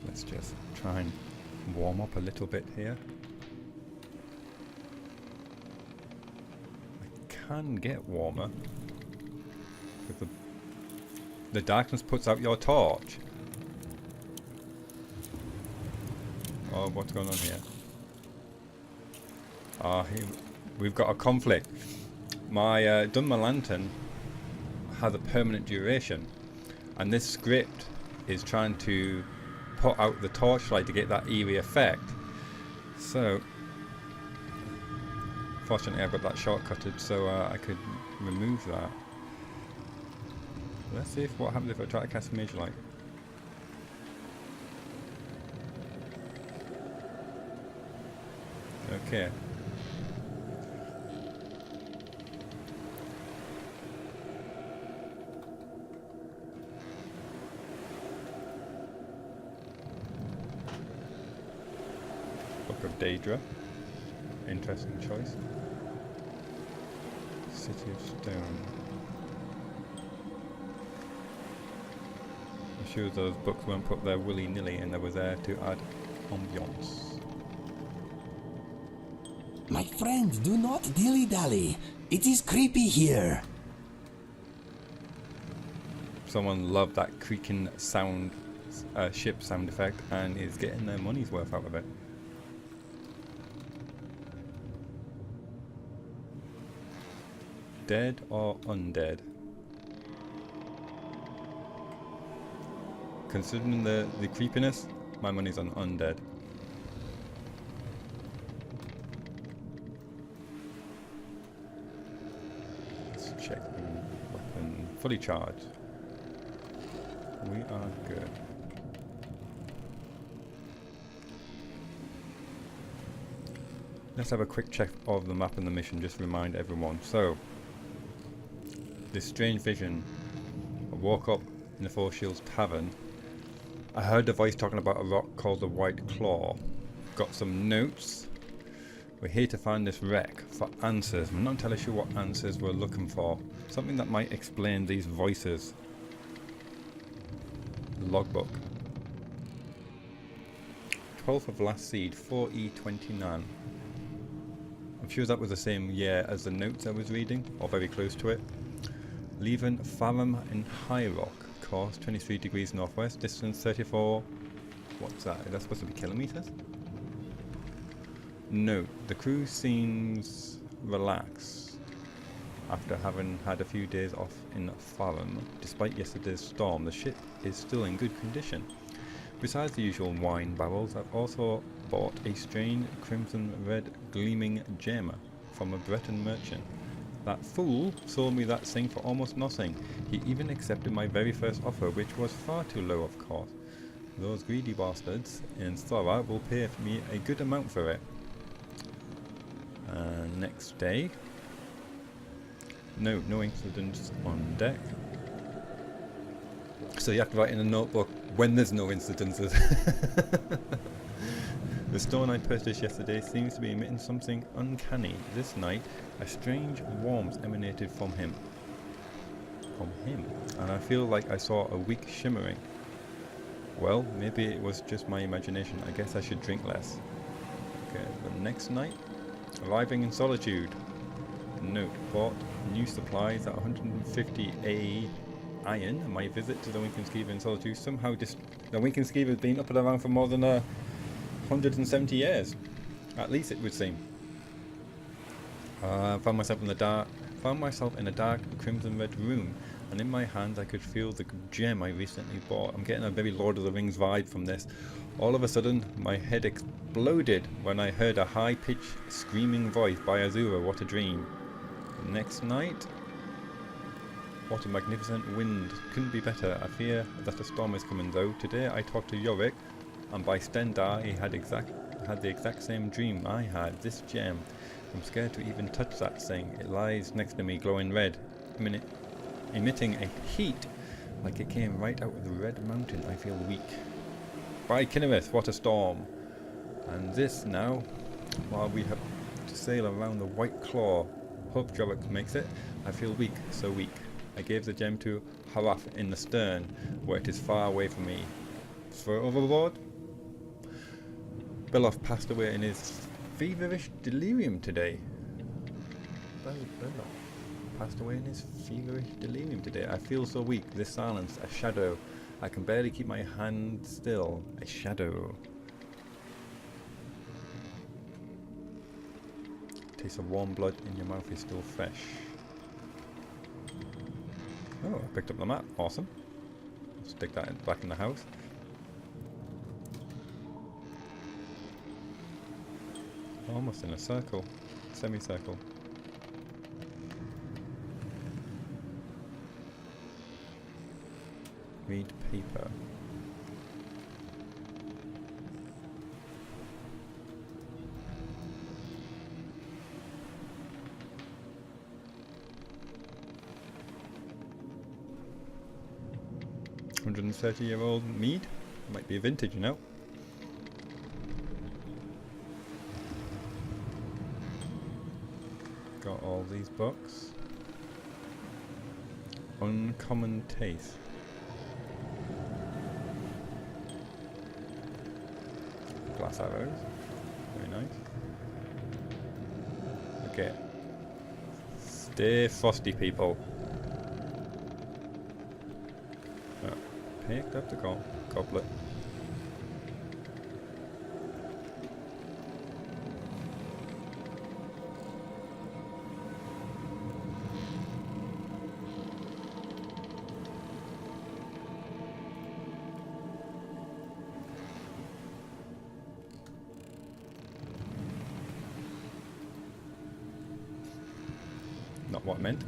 Let's just try and warm up a little bit here. I can get warmer with the darkness puts out your torch. Oh, what's going on here? Ah, we've got a conflict. My Dunmer lantern has a permanent duration, and this script is trying to put out the torchlight to get that eerie effect. So, fortunately I've got that shortcutted so I could remove that. Let's see what happens if I try to cast Mage Light. Okay. Book of Daedra. Interesting choice. City of Stone. I'm sure those books weren't put there willy-nilly and they were there to add ambiance. My friend, do not dilly-dally. It is creepy here. Someone loved that creaking sound, ship sound effect, and is getting their money's worth out of it. Dead or undead? Considering the creepiness, my money's on undead. Let's check the weapon. Fully charged. We are good. Let's have a quick check of the map and the mission, just to remind everyone. So, this strange vision. I woke up in the Four Shields Tavern. I heard a voice talking about a rock called the White Claw. Got some notes. We're here to find this wreck for answers. I'm not entirely sure what answers we're looking for. Something that might explain these voices. Logbook. 12th of last seed, 4E29. I'm sure that was the same year as the notes I was reading, or very close to it. Leaving Farum in High Rock. Course 23 degrees northwest, distance 34. What's that? Is that supposed to be kilometers? Note, the crew seems relaxed after having had a few days off in Farum. Despite yesterday's storm, the ship is still in good condition. Besides the usual wine barrels, I've also bought a strange crimson red gleaming gem from a Breton merchant. That fool sold me that thing for almost nothing. He even accepted my very first offer, which was far too low, of course. Those greedy bastards in Thora will pay me a good amount for it. Next day. No incidents on deck. So you have to write in a notebook when there's no incidences. The stone I purchased yesterday seems to be emitting something uncanny. This night, a strange warmth emanated from him. And I feel like I saw a weak shimmering. Well, maybe it was just my imagination. I guess I should drink less. Okay, the next night, arriving in solitude. Note, bought new supplies at 150 A iron. My visit to the Winkinskeever in solitude somehow the Winkinskeever has been up and around for more than 170 years, at least it would seem. Found myself in a dark crimson red room, and in my hands I could feel the gem I recently bought. I'm getting a very Lord of the Rings vibe from this. All of a sudden, my head exploded when I heard a high-pitched screaming voice by Azura. What a dream. Next night, what a magnificent wind. Couldn't be better. I fear that a storm is coming though. Today I talked to Uriel, and by Stendar he had the exact same dream I had. This gem. I'm scared to even touch that thing. It lies next to me, glowing red, emitting a heat like it came right out of the red mountain. I feel weak. By Kinnereth, what a storm. And this now, while we have to sail around the White Claw. Hope Jorok makes it. I feel weak, so weak. I gave the gem to Haraf in the stern, where it is far away from me. Throw it overboard? Beloff passed away in his feverish delirium today. Beloff passed away in his feverish delirium today. I feel so weak. This silence, a shadow. I can barely keep my hand still. A shadow. Taste of warm blood in your mouth is still fresh. Oh, I picked up the map. Awesome. Stick that back in the house. Almost in a circle. Semicircle. Read paper. $130-year-old mead. Might be a vintage, you know. Got all these books. Uncommon taste. Glass arrows. Very nice. Okay. Stay frosty, people. Picked up the goblet. Not what I meant.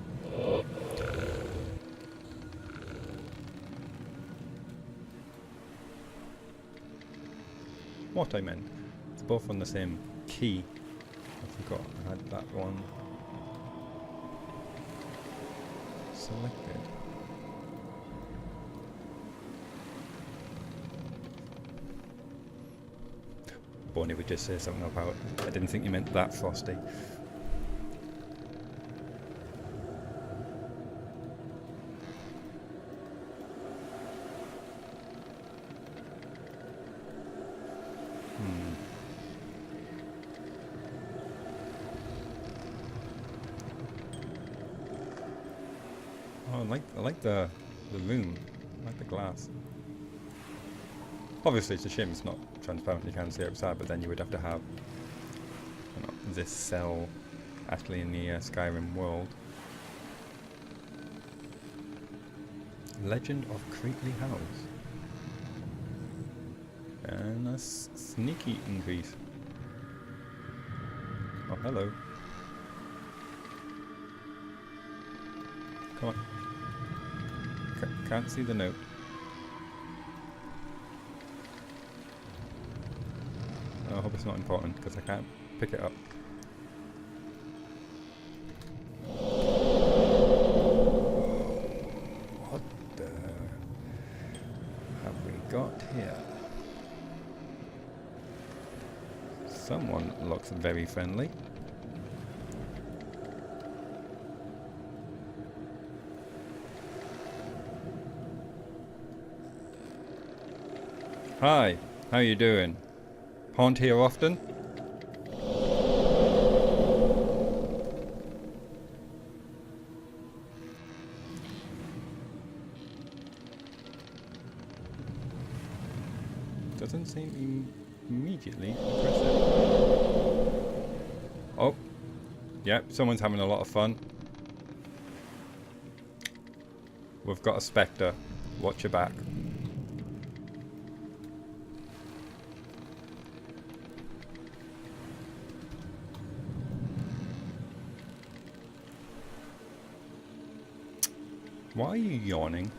What I meant. It's both on the same key. I forgot I had that one selected. Bonnie would just say something about it. I didn't think you meant that frosty. I like the room. I like the glass. Obviously, it's a shame it's not transparent. You can't see outside, but then you would have to have this cell actually in the Skyrim world. Legend of Crately House. And a sneaky increase. Oh, hello. Come on. Can't see the note. I hope it's not important because I can't pick it up. What the... very friendly. Hi, how you doing? Haunt here often? Doesn't seem immediately impressive. Oh, yep, someone's having a lot of fun. We've got a spectre. Watch your back. Why are you yawning?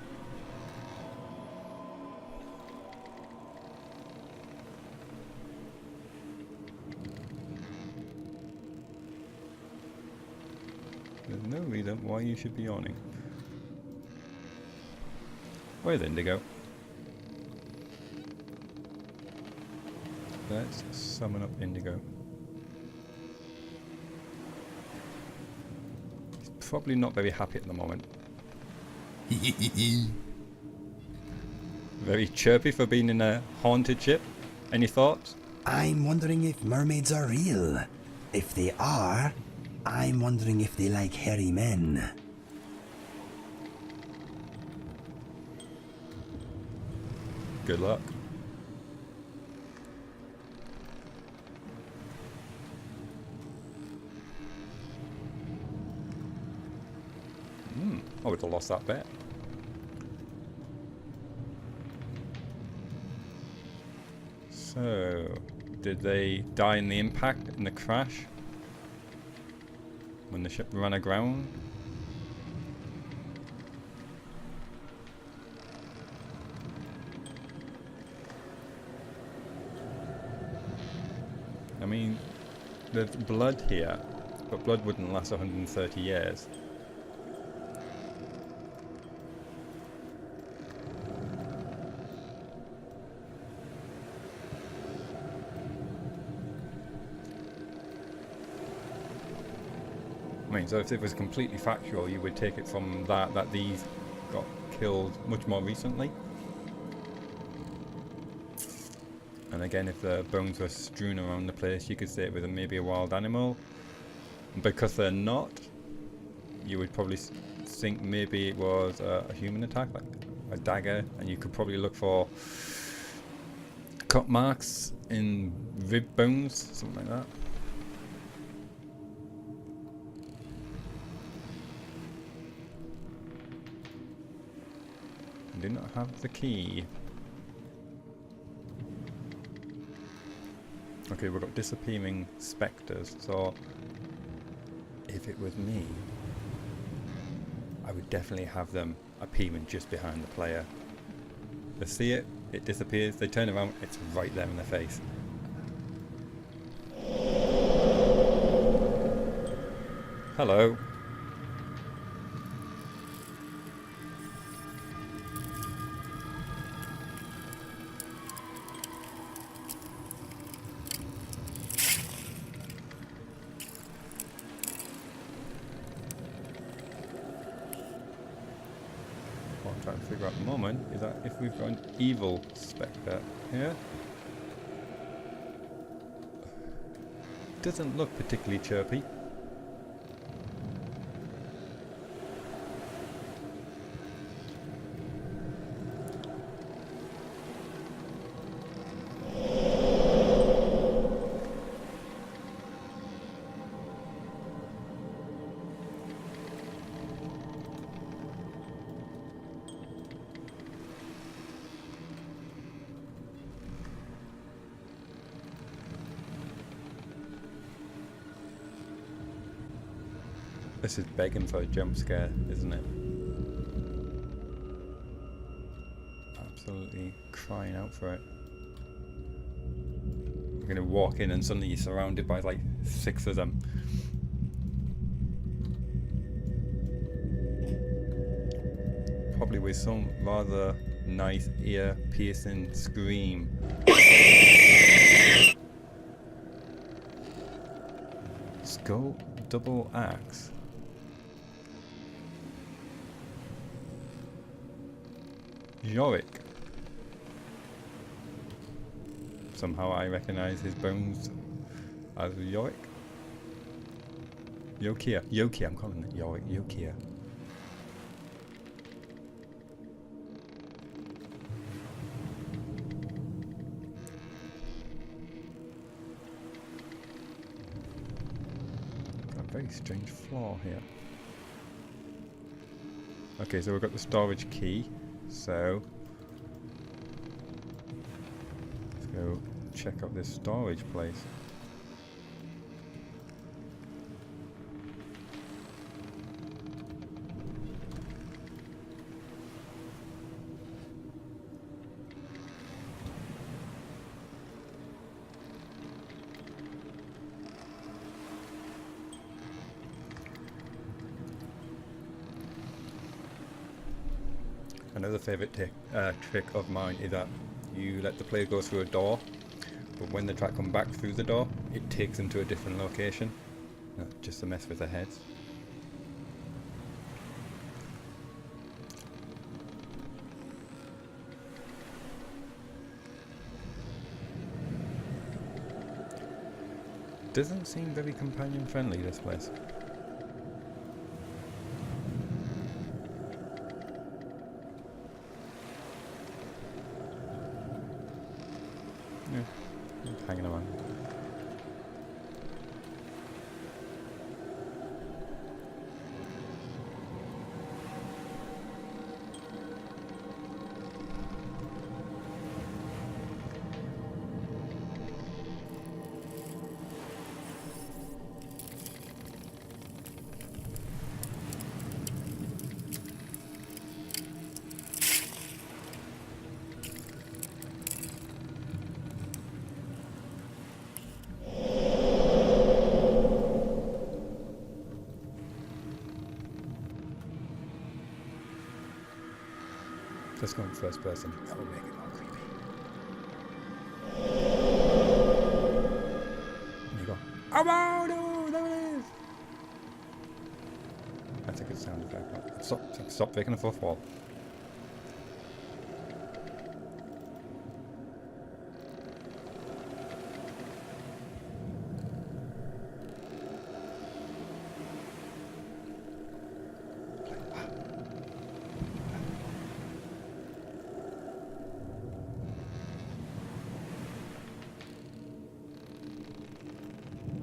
There's no reason why you should be yawning. Where's Indigo? Let's summon up Indigo. He's probably not very happy at the moment. Very chirpy for being in a haunted ship. Any thoughts? I'm wondering if mermaids are real. If they are, I'm wondering if they like hairy men. Good luck. I would have lost that bet. So, did they die in the impact, in the crash? When the ship ran aground? I mean, there's blood here, but blood wouldn't last 130 years. I mean, so if it was completely factual, you would take it from that these got killed much more recently. And again, if the bones were strewn around the place, you could say it was maybe a wild animal. Because they're not, you would probably think maybe it was a human attack, like a dagger, and you could probably look for cut marks in rib bones, something like that. I do not have the key. Okay, we've got disappearing spectres, so if it was me, I would definitely have them appearing just behind the player. They see it, it disappears, they turn around, it's right there in their face. Hello. What I'm trying to figure out at the moment is that if we've got an evil spectre here, doesn't look particularly chirpy. This is begging for a jump scare, isn't it? Absolutely crying out for it. You're gonna walk in and suddenly you're surrounded by like 6 of them. Probably with some rather nice ear-piercing scream. Skull double axe. Yorick. Somehow I recognise his bones as Yorick. Yokia. Yokia, I'm calling it Yorick. Yokia. Got a very strange floor here. Okay, so we've got the storage key. So let's go check out this storage place. Another favourite trick of mine is that you let the player go through a door, but when they try to come back through the door, it takes them to a different location. Just to mess with their heads. Doesn't seem very companion friendly, this place. Hanging around. Let's go in first person. That will make it more creepy. There you go. Oh no! There it is! That's a good sound effect. Stop breaking the fourth wall.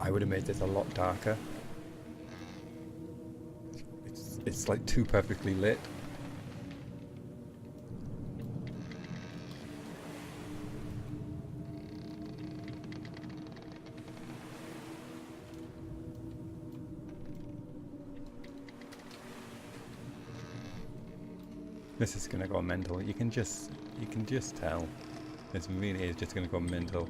I would have made this a lot darker. It's like too perfectly lit. This is gonna go mental. You can just tell. This really is just gonna go mental.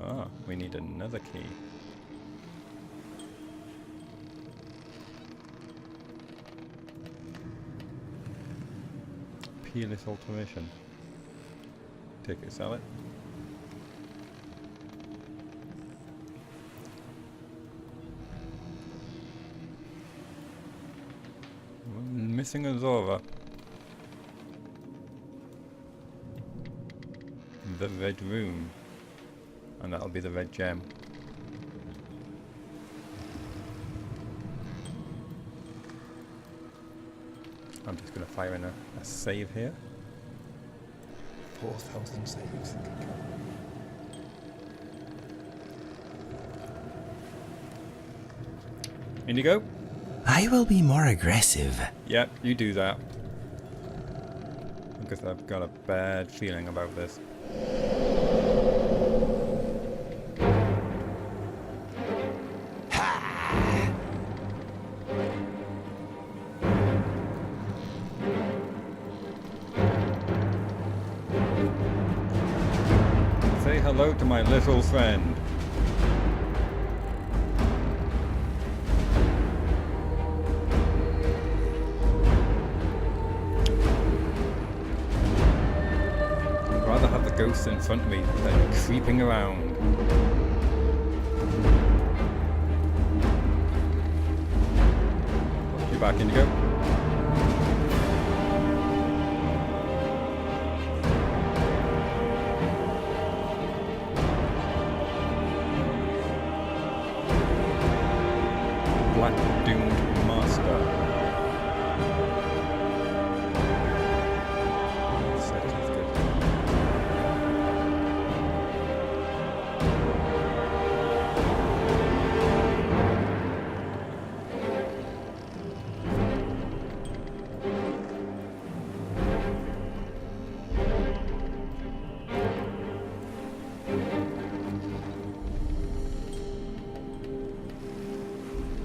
Ah, we need another key. Peerless alteration. Take it, sell it. Missing Azura. The red room. And that'll be the red gem. I'm just going to fire in a save here. 4,000 saves. In you go. I will be more aggressive. Yep, you do that. Because I've got a bad feeling about this. Say hello to my little friend. ghosts in front of me that are creeping around. You're back, Indigo. Black Doomed Master. Set is good.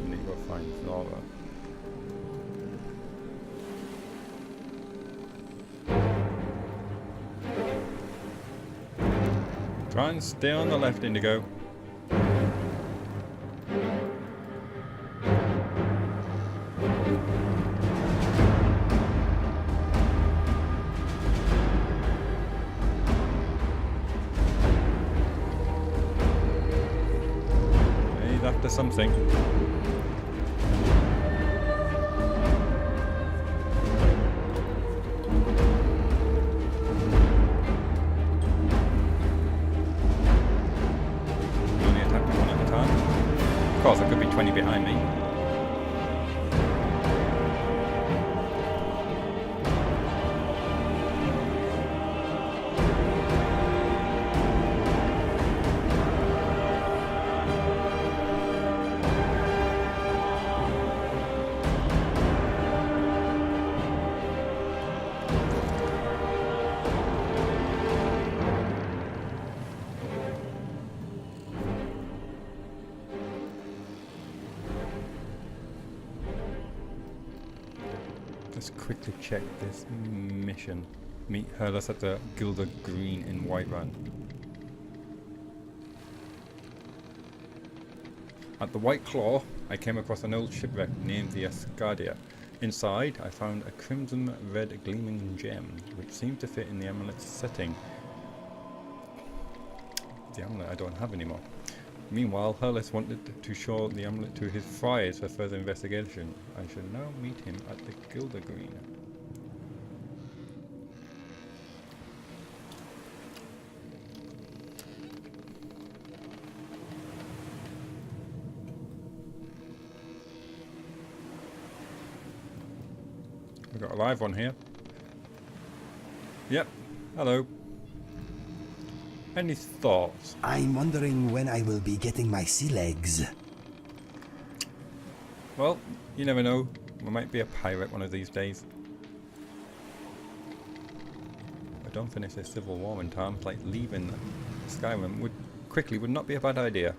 Need to go find Flora. Try and stay on the left, Indigo. He's after something. Only attacking one at a time. Of course, there could be 20 behind me. Let's quickly check this mission. Meet Hurlus at the Gilder Green in Whiterun. At the White Claw, I came across an old shipwreck named the Escardia. Inside, I found a crimson red gleaming gem, which seemed to fit in the amulet's setting. The amulet I don't have anymore. Meanwhile, Hurlus wanted to show the amulet to his friars for further investigation. I should now meet him at the Gilder Green. We've got a live one here. Yep. Hello. Any thoughts? I'm wondering when I will be getting my sea legs. Well, you never know. We might be a pirate one of these days. I don't finish this civil war in time. Like leaving Skyrim would not be a bad idea.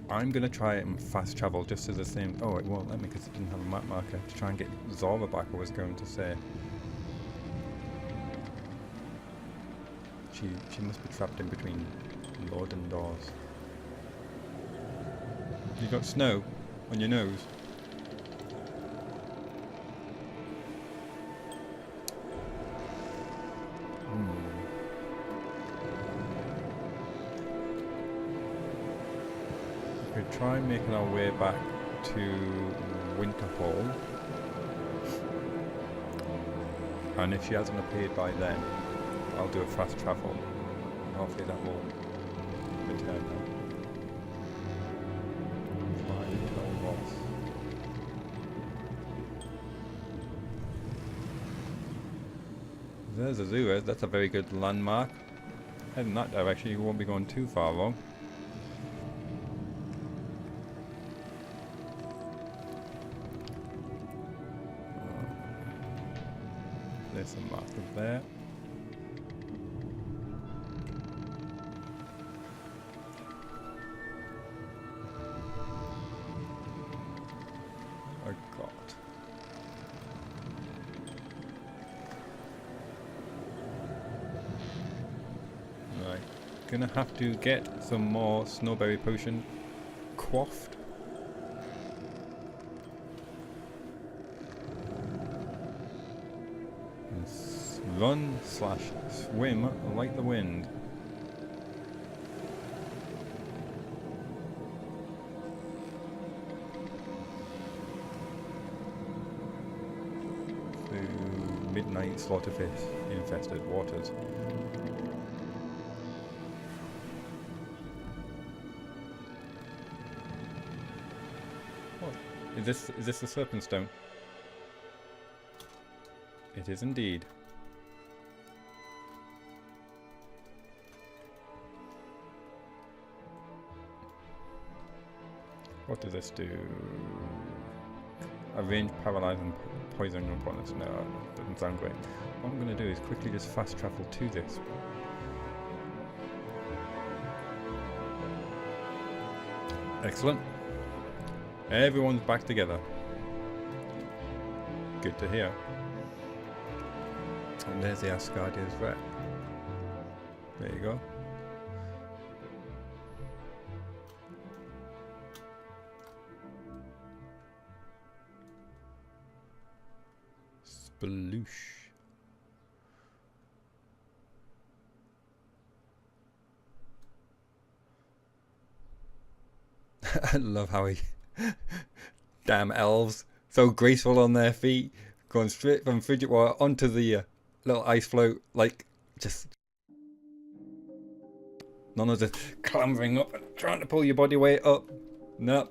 I'm going to try and fast travel just as the same... Oh, it won't let me because it didn't have a map marker. To try and get Zora back, I was going to say. She must be trapped in between Lord and doors. You got snow on your nose? We try making our way back to Winterhall, and if she hasn't appeared by then, I'll do a fast travel. Hopefully that will return her. There's Azura. That's a very good landmark. Head in that direction, you won't be going too far wrong. There's some marker there. I got. Right. gonna have to get some more snowberry potion quaffed. And run slash swim like the wind. Through midnight slaughterfish infested waters. Is this the Serpent Stone? It is indeed. What does this do? Arrange, paralyze, and poison your opponents. No, that doesn't sound great. What I'm going to do is quickly just fast travel to this. Excellent. Everyone's back together. Good to hear. And there's the Escardia's vet. There you go. Sploosh. I love how he... Damn elves. So graceful on their feet. Going straight from frigid water onto the little ice float. Like, just... None of this clambering up and trying to pull your body weight up. No.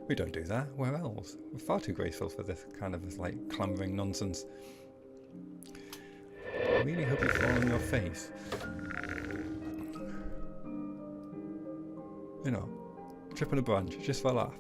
We don't do that. We're elves. We're far too graceful for this kind of like clambering nonsense. I really hope you fall on your face. You know, tripping a branch, just for a laugh.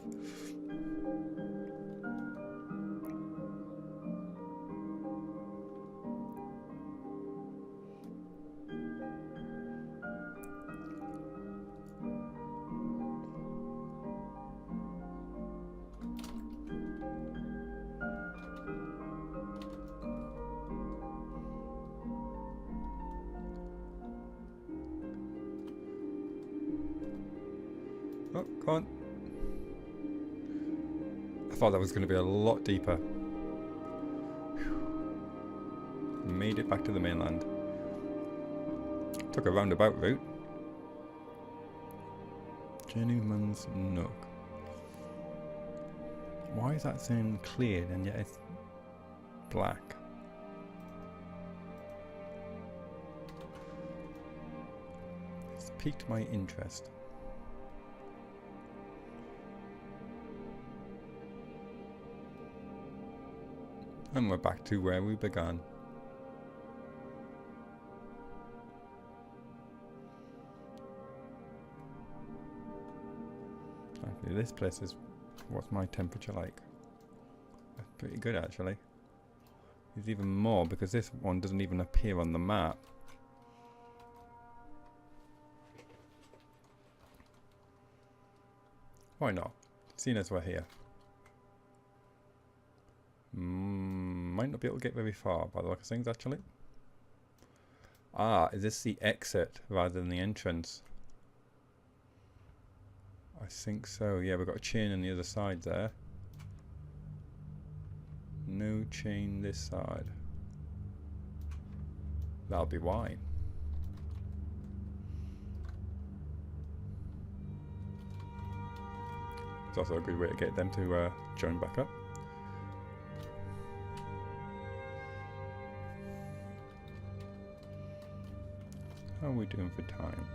Oh, come on. I thought that was going to be a lot deeper. Whew. Made it back to the mainland. Took a roundabout route. Journeyman's Nook. Why is that saying cleared and yet it's black? It's piqued my interest. And we're back to where we began. Actually, this place is... What's my temperature like? That's pretty good, actually. It's even more because this one doesn't even appear on the map. Why not? Seeing as we're here. Might not be able to get very far by the look of things, actually. Ah, is this the exit rather than the entrance? I think so. Yeah, we've got a chain on the other side there. No chain this side. That'll be why. It's also a good way to get them to join back up. How are we doing for time?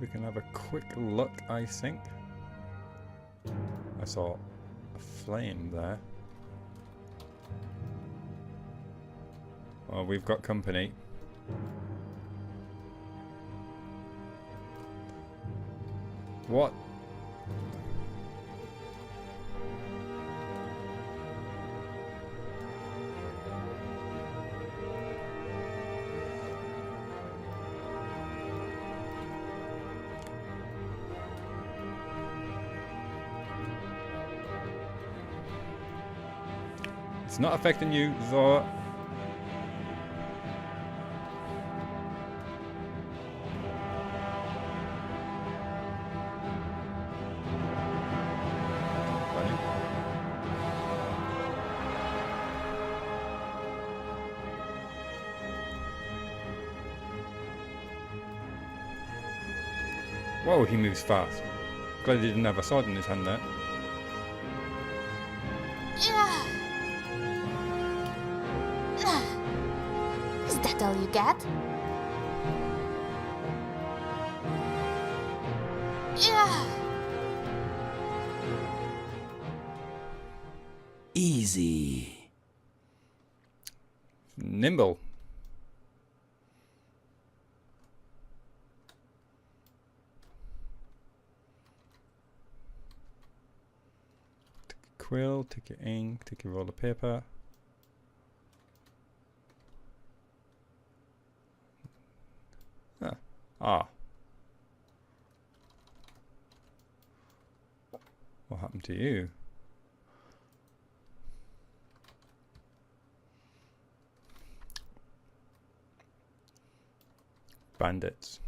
We can have a quick look, I think. I saw a flame there. Well, we've got company. What? It's not affecting you, Zora. Funny. Whoa, he moves fast. Glad he didn't have a sword in his hand there. Is that all you get? Easy. Nimble. Take a quill, take your ink, take a roll of paper. Ah. What happened to you? Bandits.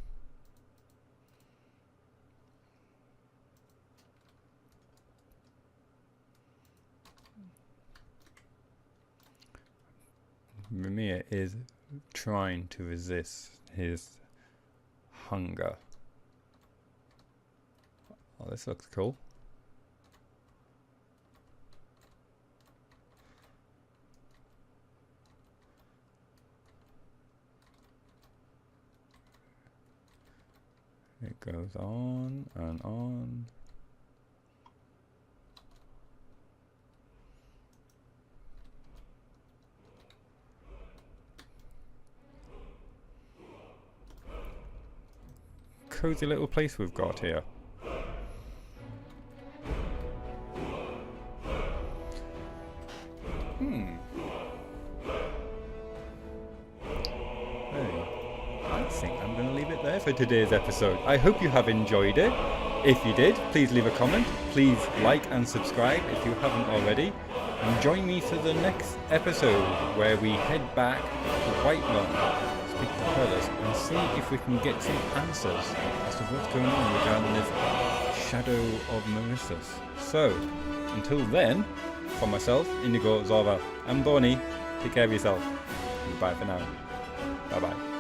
Raimyr is trying to resist his hunger. Oh, this looks cool. It goes on and on. Cozy little place we've got here. I think I'm going to leave it there for today's episode. I hope you have enjoyed it. If you did, please leave a comment. Please like and subscribe if you haven't already. And join me for the next episode where we head back to Whiterun, speak to Hurlers, and see if we can get some answers as to what's going on regarding this Shadow of Meresis. So, until then, from myself, Indigo, Zora, and Bonnie, take care of yourself. Goodbye for now. Bye bye.